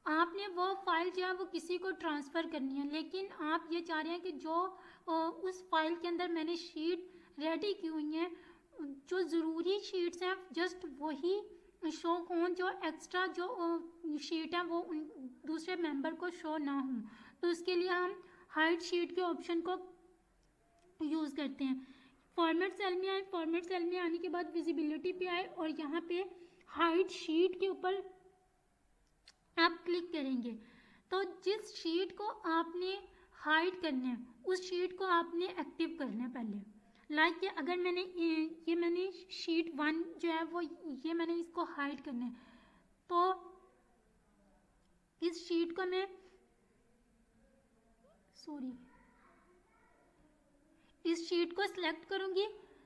आपने वो फाइल जो है वो किसी को ट्रांसफ़र करनी है, लेकिन आप ये चाह रहे हैं कि जो उस फाइल के अंदर मैंने शीट रेडी की हुई हैं, जो ज़रूरी शीट्स हैं जस्ट वही शो हों, जो एक्स्ट्रा जो शीट है वो दूसरे मेंबर को शो ना हो। तो उसके लिए हम हाइड शीट के ऑप्शन को यूज़ करते हैं। फॉर्मेट सेल में आए, फॉर्मेट सेल में आने के बाद विजिबिलिटी पे आए और यहाँ पे हाइड शीट के ऊपर आप क्लिक करेंगे तो जिस शीट को आपने हाइड करना है उस शीट को आपने एक्टिव करना है पहले। लाइक अगर मैंने शीट 1 जो है वो ये मैंने इसको हाइड करना है तो इस शीट को मैं इस शीट को सिलेक्ट करूँगी।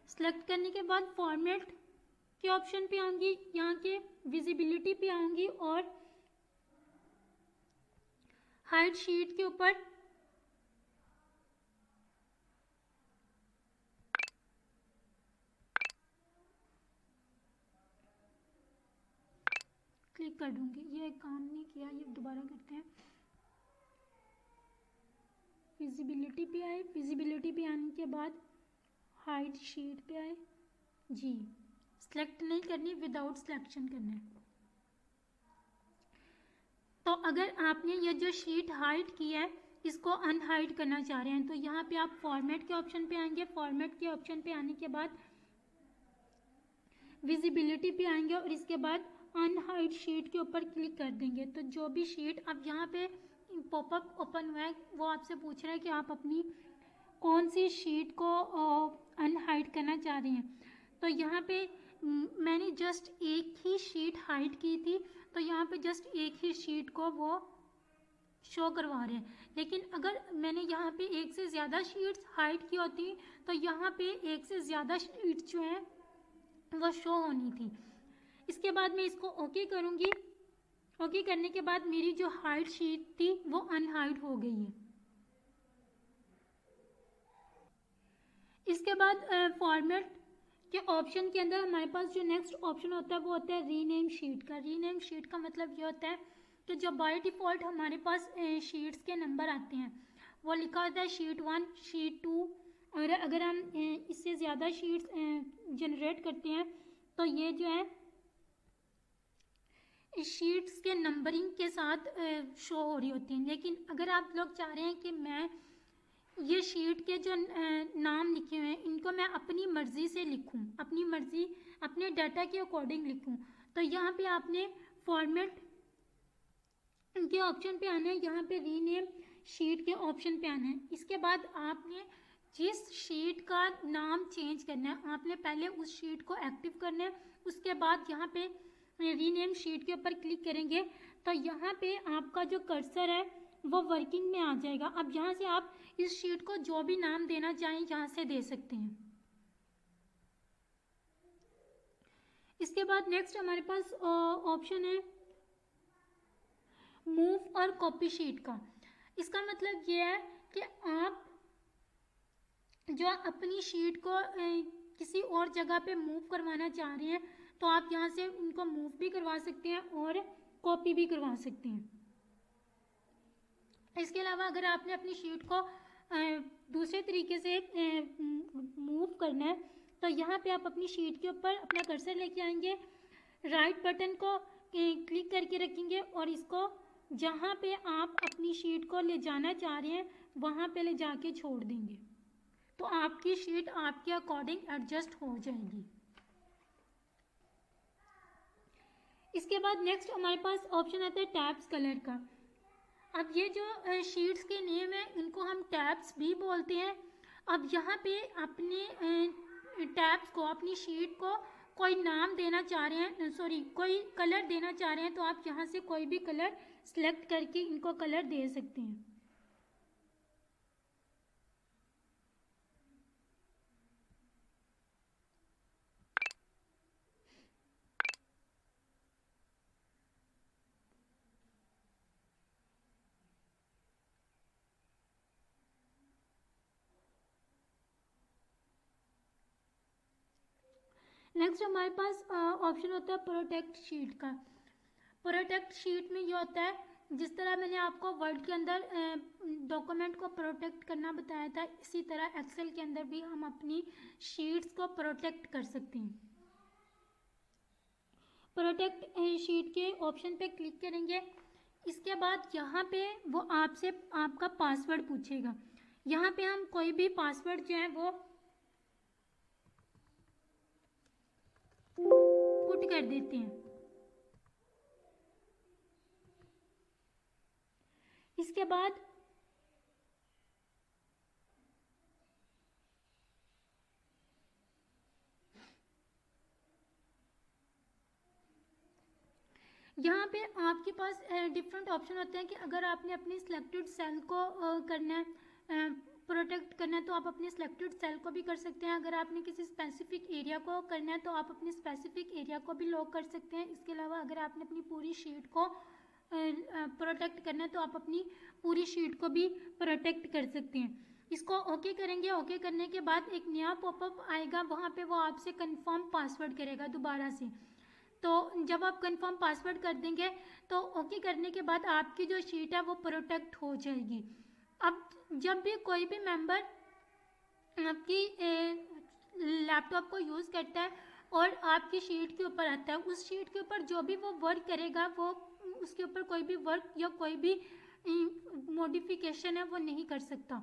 सिलेक्ट करने के बाद फॉर्मेट के ऑप्शन पे आऊँगी, यहाँ के विजिबिलिटी पे आऊँगी और हाइड शीट के ऊपर क्लिक कर दूँगी। ये काम नहीं किया, ये दोबारा करते हैं। विजिबिलिटी पे आए, विजिबिलिटी पे आने के बाद हाइड शीट पे आए जी। सिलेक्ट नहीं करनी, विदाउट सिलेक्शन करना है। तो अगर आपने ये जो शीट हाइड की है इसको अनहाइड करना चाह रहे हैं तो यहाँ पे आप फॉर्मेट के ऑप्शन पे आएंगे। फॉर्मेट के ऑप्शन पे आने के बाद विजिबिलिटी पे आएंगे और इसके बाद अनहाइड शीट के ऊपर क्लिक कर देंगे। तो जो भी शीट अब यहाँ पे पॉपअप ओपन हुआ है वो आपसे पूछ रहा है कि आप अपनी कौन सी शीट को अनहाइड करना चाह रहे हैं। तो यहाँ पे मैंने जस्ट एक ही शीट हाइड की थी तो यहाँ पे जस्ट एक ही शीट को वो शो करवा रहे हैं। लेकिन अगर मैंने यहाँ पे एक से ज़्यादा शीट्स हाइड की होती तो यहाँ पे एक से ज़्यादा शीट्स जो हैं वो शो होनी थी। इसके बाद मैं इसको ओके करूँगी। ओके करने के बाद मेरी जो हाइड शीट थी वो अनहाइड हो गई है। इसके बाद फॉर्मेट के ऑप्शन के अंदर हमारे पास जो नेक्स्ट ऑप्शन होता है वो होता है रीनेम शीट का। रीनेम शीट का मतलब ये होता है कि जो बाय डिफ़ॉल्ट हमारे पास शीट्स के नंबर आते हैं वो लिखा होता है शीट 1, शीट 2 और अगर हम इससे ज़्यादा शीट्स जनरेट करते हैं तो ये जो है शीट्स के नंबरिंग के साथ शो हो रही होती हैं। लेकिन अगर आप लोग चाह रहे हैं कि मैं ये शीट के जो नाम लिखे हुए हैं इनको मैं अपनी मर्ज़ी से लिखूं, अपनी मर्ज़ी अपने डाटा के अकॉर्डिंग लिखूं, तो यहाँ पे आपने फॉर्मेट के ऑप्शन पे आना है, यहाँ पे रीनेम शीट के ऑप्शन पे आना है। इसके बाद आपने जिस शीट का नाम चेंज करना है आपने पहले उस शीट को एक्टिव करना है। उसके बाद यहाँ पे रीनेम शीट के ऊपर क्लिक करेंगे तो यहाँ पे आपका जो कर्सर है वो वर्किंग में आ जाएगा। अब यहाँ से आप इस शीट को जो भी नाम देना चाहें यहाँ से दे सकते हैं। इसके बाद नेक्स्ट हमारे पास ऑप्शन है मूव और कॉपी शीट का। इसका मतलब ये है कि आप जो अपनी शीट को किसी और जगह पे मूव करवाना चाह रहे हैं तो आप यहाँ से उनको मूव भी करवा सकते हैं और कॉपी भी करवा सकते हैं। इसके अलावा अगर आपने अपनी शीट को दूसरे तरीके से मूव करना है तो यहाँ पे आप अपनी शीट के ऊपर अपना कर्सर लेके आएंगे, राइट बटन को क्लिक करके रखेंगे और इसको जहाँ पे आप अपनी शीट को ले जाना चाह रहे हैं वहाँ पे ले जाके छोड़ देंगे तो आपकी शीट आपके अकॉर्डिंग एडजस्ट हो जाएगी। इसके बाद नेक्स्ट हमारे पास ऑप्शन आता है टैब्स कलर का। अब ये जो शीट्स के नेम है इनको हम टैब्स भी बोलते हैं। अब यहाँ पे अपने टैब्स को, अपनी शीट को कोई नाम देना चाह रहे हैं, कोई कलर देना चाह रहे हैं तो आप यहाँ से कोई भी कलर सिलेक्ट करके इनको कलर दे सकते हैं। नेक्स्ट हमारे पास ऑप्शन होता है प्रोटेक्ट शीट का। प्रोटेक्ट शीट में ये होता है, जिस तरह मैंने आपको वर्ड के अंदर डॉक्यूमेंट को प्रोटेक्ट करना बताया था, इसी तरह एक्सेल के अंदर भी हम अपनी शीट्स को प्रोटेक्ट कर सकते हैं। प्रोटेक्ट शीट के ऑप्शन पे क्लिक करेंगे। इसके बाद यहाँ पे वो आपसे आपका पासवर्ड पूछेगा। यहाँ पे हम कोई भी पासवर्ड जो है वो पुट कर देते हैं। इसके बाद यहाँ पे आपके पास डिफरेंट ऑप्शन होते हैं कि अगर आपने अपनी सिलेक्टेड सेल को करना है, प्रोटेक्ट करना है तो आप अपने सिलेक्टेड सेल को भी कर सकते हैं। अगर आपने किसी स्पेसिफिक एरिया को करना है तो आप अपने स्पेसिफिक एरिया को भी लॉक कर सकते हैं। इसके अलावा अगर आपने अपनी पूरी शीट को प्रोटेक्ट करना है तो आप अपनी पूरी शीट को भी प्रोटेक्ट कर सकते हैं। इसको ओके करेंगे। ओके करने के बाद एक नया पॉपअप आएगा, वहाँ पे वो आपसे कंफर्म पासवर्ड करेगा दोबारा से। तो जब आप कंफर्म पासवर्ड कर देंगे तो ओके करने के बाद आपकी जो शीट है वो प्रोटेक्ट हो जाएगी। अब जब भी कोई भी मेंबर आपकी लैपटॉप को यूज़ करता है और आपकी शीट के ऊपर आता है, उस शीट के ऊपर जो भी वो वर्क करेगा वो उसके ऊपर कोई भी वर्क या कोई भी मॉडिफिकेशन है वो नहीं कर सकता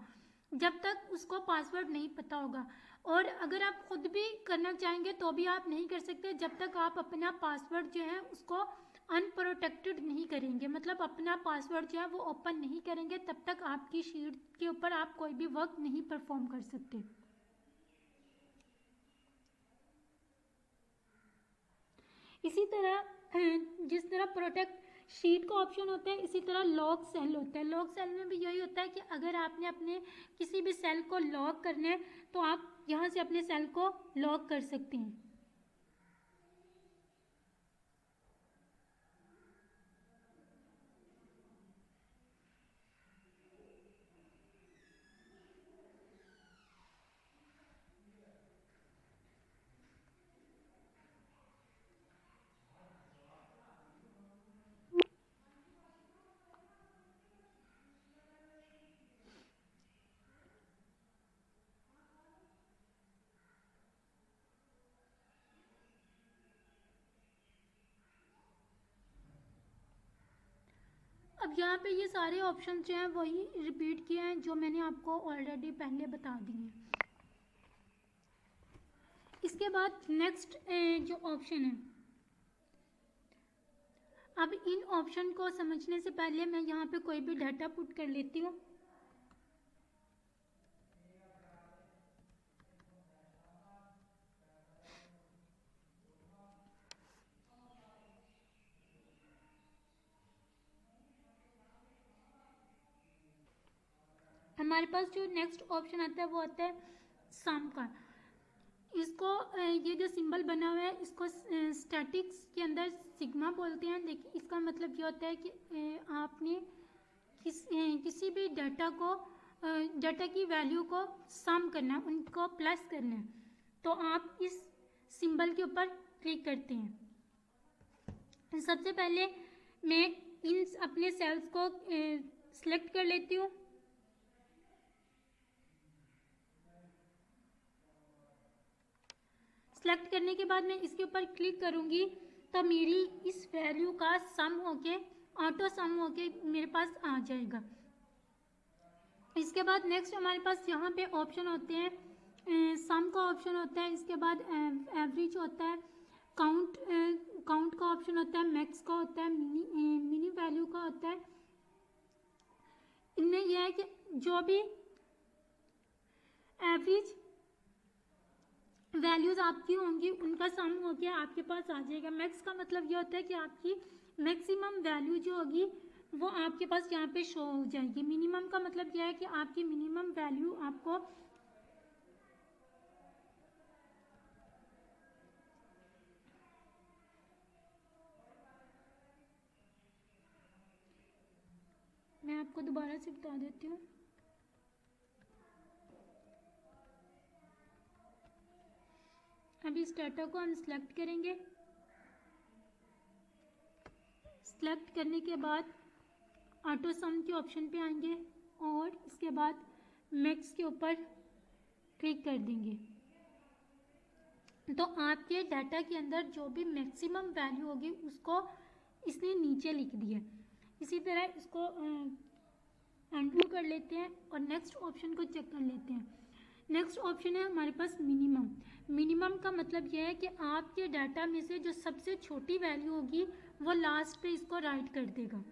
जब तक उसको पासवर्ड नहीं पता होगा। और अगर आप खुद भी करना चाहेंगे तो भी आप नहीं कर सकते जब तक आप अपना पासवर्ड जो है उसको अनप्रोटेक्टेड नहीं करेंगे, मतलब अपना पासवर्ड जो है वो ओपन नहीं करेंगे, तब तक आपकी शीट के ऊपर आप कोई भी वर्क नहीं परफॉर्म कर सकते। इसी तरह जिस तरह प्रोटेक्ट शीट का ऑप्शन होता है, इसी तरह लॉक सेल होता है। लॉक सेल में भी यही होता है कि अगर आपने अपने किसी भी सेल को लॉक करना है तो आप यहाँ से अपने सेल को लॉक कर सकते हैं। अब यहाँ पे ये सारे ऑप्शन जो हैं वही रिपीट किए हैं जो मैंने आपको ऑलरेडी पहले बता दिए हैं। इसके बाद नेक्स्ट जो ऑप्शन है, अब इन ऑप्शन को समझने से पहले मैं यहाँ पे कोई भी डाटा पुट कर लेती हूँ। हमारे पास जो नेक्स्ट ऑप्शन आता है वो आता है सम का। इसको ये जो सिंबल बना हुआ है इसको स्टैटिक्स के अंदर सिग्मा बोलते हैं, लेकिन इसका मतलब ये होता है कि आपने किसी भी डाटा की वैल्यू को सम करना है, उनको प्लस करना है, तो आप इस सिंबल के ऊपर क्लिक करते हैं। सबसे पहले मैं इन अपने सेल्स को सिलेक्ट कर लेती हूँ। सेलेक्ट करने के बाद मैं इसके ऊपर क्लिक करूँगी तो मेरी इस वैल्यू का सम होके ऑटो सम होके मेरे पास आ जाएगा। इसके बाद नेक्स्ट हमारे पास यहाँ पे ऑप्शन होते हैं, सम का ऑप्शन होता है, इसके बाद एवरेज होता है, काउंट का ऑप्शन होता है, मैक्स का होता है, मिनी वैल्यू का होता है। इनमें यह है कि जो भी एवरेज वैल्यूज आपकी होंगी उनका सम होके आपके पास आ जाएगा। मैक्स का मतलब ये होता है कि आपकी मैक्सिमम वैल्यू जो होगी वो आपके पास यहाँ पे शो हो जाएगी। मिनिमम का मतलब यह है कि आपकी मिनिमम वैल्यू आपको मैं आपको दोबारा से बता देती हूँ। अभी इस डाटा को हम सिलेक्ट करेंगे। सिलेक्ट करने के बाद ऑटो सम के ऑप्शन पे आएंगे और इसके बाद मैक्स के ऊपर क्लिक कर देंगे, तो आपके डाटा के अंदर जो भी मैक्सिमम वैल्यू होगी उसको इसने नीचे लिख दिया। इसी तरह इसको अनडू कर लेते हैं और नेक्स्ट ऑप्शन को चेक कर लेते हैं। नेक्स्ट ऑप्शन है हमारे पास मिनिमम। मिनिमम का मतलब यह है कि आपके डाटा में से जो सबसे छोटी वैल्यू होगी वो लास्ट पे इसको राइट कर देगा।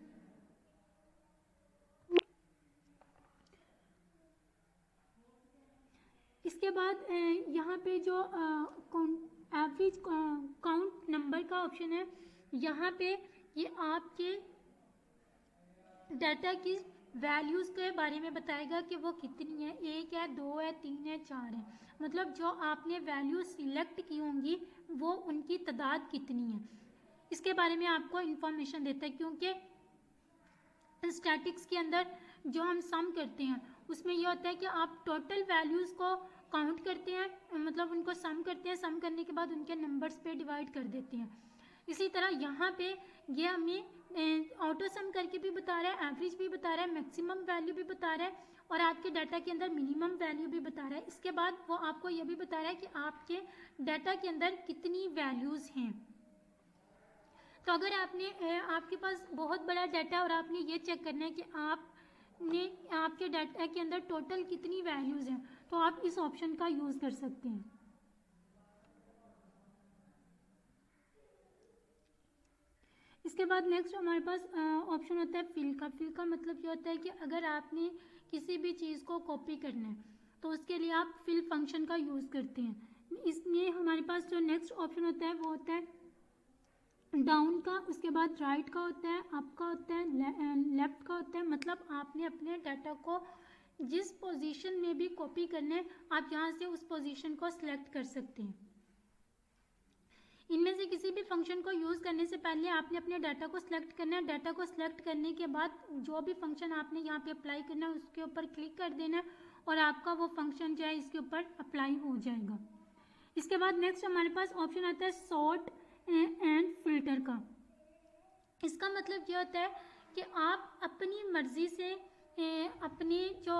इसके बाद यहाँ पे जो एवरेज काउंट नंबर का ऑप्शन है, यहाँ पे ये आपके डाटा की वैल्यूज़ के बारे में बताएगा कि वो कितनी है, 1 है, 2 है, 3 है, 4 है। मतलब जो आपने वैल्यू सिलेक्ट की होंगी वो उनकी तादाद कितनी है, इसके बारे में आपको इन्फॉर्मेशन देता है। क्योंकि स्टैटिक्स के अंदर जो हम सम करते हैं उसमें यह होता है कि आप टोटल वैल्यूज़ को काउंट करते हैं, मतलब उनको सम करते हैं, सम करने के बाद उनके नंबर्स पे डिवाइड कर देते हैं। इसी तरह यहाँ पे ये हमें ऑटो सम करके भी बता रहा है, एवरेज भी बता रहा है, मैक्सिमम वैल्यू भी बता रहा है और आपके डाटा के अंदर मिनिमम वैल्यू भी बता रहा है। इसके बाद वो आपको ये भी बता रहा है कि आपके डाटा के अंदर कितनी वैल्यूज़ हैं। तो अगर आपके पास बहुत बड़ा डाटा और आपने ये चेक करना है कि आपके डाटा के अंदर टोटल कितनी वैल्यूज़ हैं, तो आप इस ऑप्शन का यूज़ कर सकते हैं। इसके बाद नेक्स्ट हमारे पास ऑप्शन होता है फिल का। फिल का मतलब ये होता है कि अगर आपने किसी भी चीज़ को कॉपी करना है तो उसके लिए आप फिल फंक्शन का यूज़ करते हैं। इसमें हमारे पास जो नेक्स्ट ऑप्शन होता है वो होता है डाउन का, उसके बाद राइट का होता है, अप का होता है, लेफ्ट का होता है। मतलब आपने अपने डाटा को जिस पोजीशन में भी कॉपी करना है आप यहाँ से उस पोजीशन को सिलेक्ट कर सकते हैं। इनमें से किसी भी फंक्शन को यूज़ करने से पहले आपने अपने डाटा को सिलेक्ट करना है। डाटा को सिलेक्ट करने के बाद जो भी फंक्शन आपने यहाँ पे अप्लाई करना है उसके ऊपर क्लिक कर देना है और आपका वो फंक्शन जो है इसके ऊपर अप्लाई हो जाएगा। इसके बाद नेक्स्ट हमारे पास ऑप्शन आता है सॉर्ट एंड फिल्टर का। इसका मतलब ये होता है कि आप अपनी मर्ज़ी से अपने जो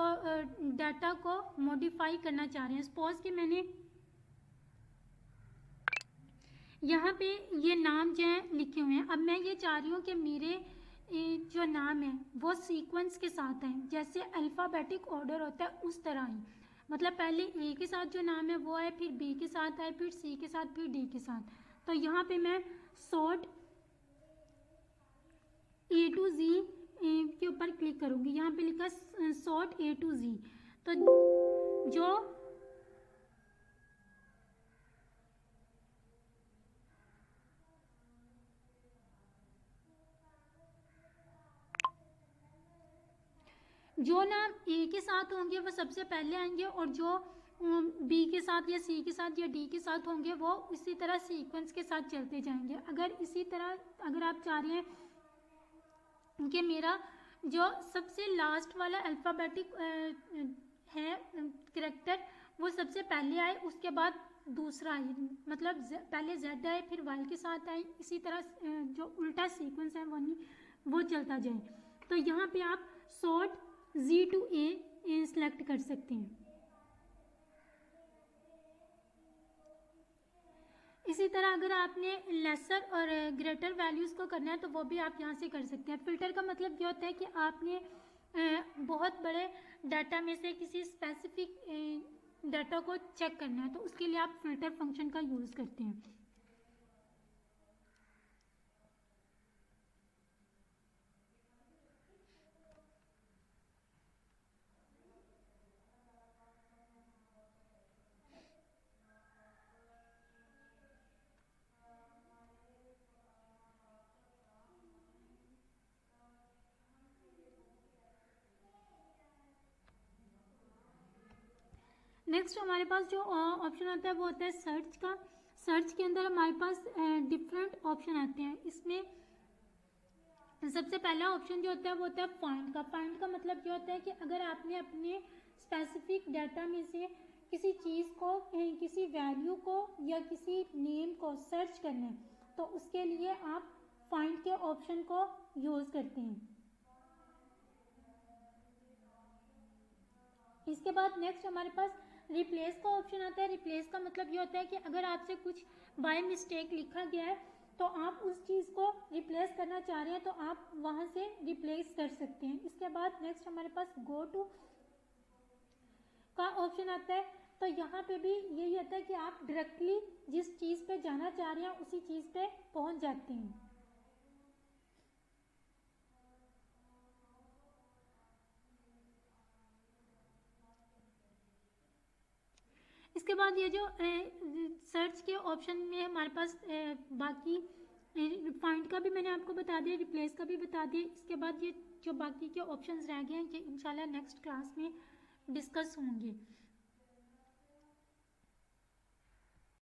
डाटा को मॉडिफाई करना चाह रहे हैं। सपोज कि मैंने यहाँ पे ये नाम जो है लिखे हुए हैं, अब मैं ये चाह रही हूँ कि मेरे जो नाम है वो सीक्वेंस के साथ है, जैसे अल्फ़ाबेटिक ऑर्डर होता है उस तरह ही। मतलब पहले ए के साथ जो नाम है वो है, फिर बी के साथ है, फिर सी के साथ, फिर डी के साथ। तो यहाँ पे मैं सॉर्ट ए टू जी के ऊपर क्लिक करूँगी। यहाँ पे लिखा सॉर्ट ए टू जी। तो जो जो नाम ए के साथ होंगे वो सबसे पहले आएंगे, और जो बी के साथ या सी के साथ या डी के साथ होंगे वो इसी तरह सीक्वेंस के साथ चलते जाएंगे। अगर इसी तरह अगर आप चाह रहे हैं कि मेरा जो सबसे लास्ट वाला अल्फ़ाबेटिक है कैरेक्टर वो सबसे पहले आए, उसके बाद दूसरा आए, मतलब पहले जेड आए फिर वाई के साथ आए, इसी तरह जो उल्टा सीक्वेंस है वो चलता जाए। तो यहाँ पे आप sort Z to A select कर सकते हैं। इसी तरह अगर आपने लेसर और ग्रेटर वैल्यूज़ को करना है तो वो भी आप यहाँ से कर सकते हैं। फ़िल्टर का मतलब ये होता है कि आपने बहुत बड़े डाटा में से किसी स्पेसिफिक डाटा को चेक करना है, तो उसके लिए आप फ़िल्टर फंक्शन का यूज़ करते हैं। नेक्स्ट हमारे पास जो ऑप्शन आता है वो होता है सर्च का। सर्च के अंदर हमारे पास डिफरेंट ऑप्शन आते हैं। इसमें सबसे पहला ऑप्शन जो होता है वो होता है फाइंड का। फाइंड का मतलब ये होता है कि अगर आपने अपने स्पेसिफिक डाटा में से किसी चीज़ को, किसी वैल्यू को या किसी नेम को सर्च करना है तो उसके लिए आप फाइंड के ऑप्शन को यूज़ करते हैं। इसके बाद नेक्स्ट हमारे पास रिप्लेस का ऑप्शन आता है। रिप्लेस का मतलब ये होता है कि अगर आपसे कुछ बाय मिस्टेक लिखा गया है तो आप उस चीज़ को रिप्लेस करना चाह रहे हैं तो आप वहाँ से रिप्लेस कर सकते हैं। इसके बाद नेक्स्ट हमारे पास गो टू का ऑप्शन आता है। तो यहाँ पे भी यही होता है कि आप डायरेक्टली जिस चीज़ पे जाना चाह रहे हैं उसी चीज़ पे पहुँच जाते हैं। इसके बाद ये जो सर्च के ऑप्शन में हमारे पास बाकी फाइंड का भी मैंने आपको बता दिया, रिप्लेस का भी बता दिया। इसके बाद ये जो बाकी के ऑप्शंस रह गए हैं ये इंशाल्लाह नेक्स्ट क्लास में डिस्कस होंगे।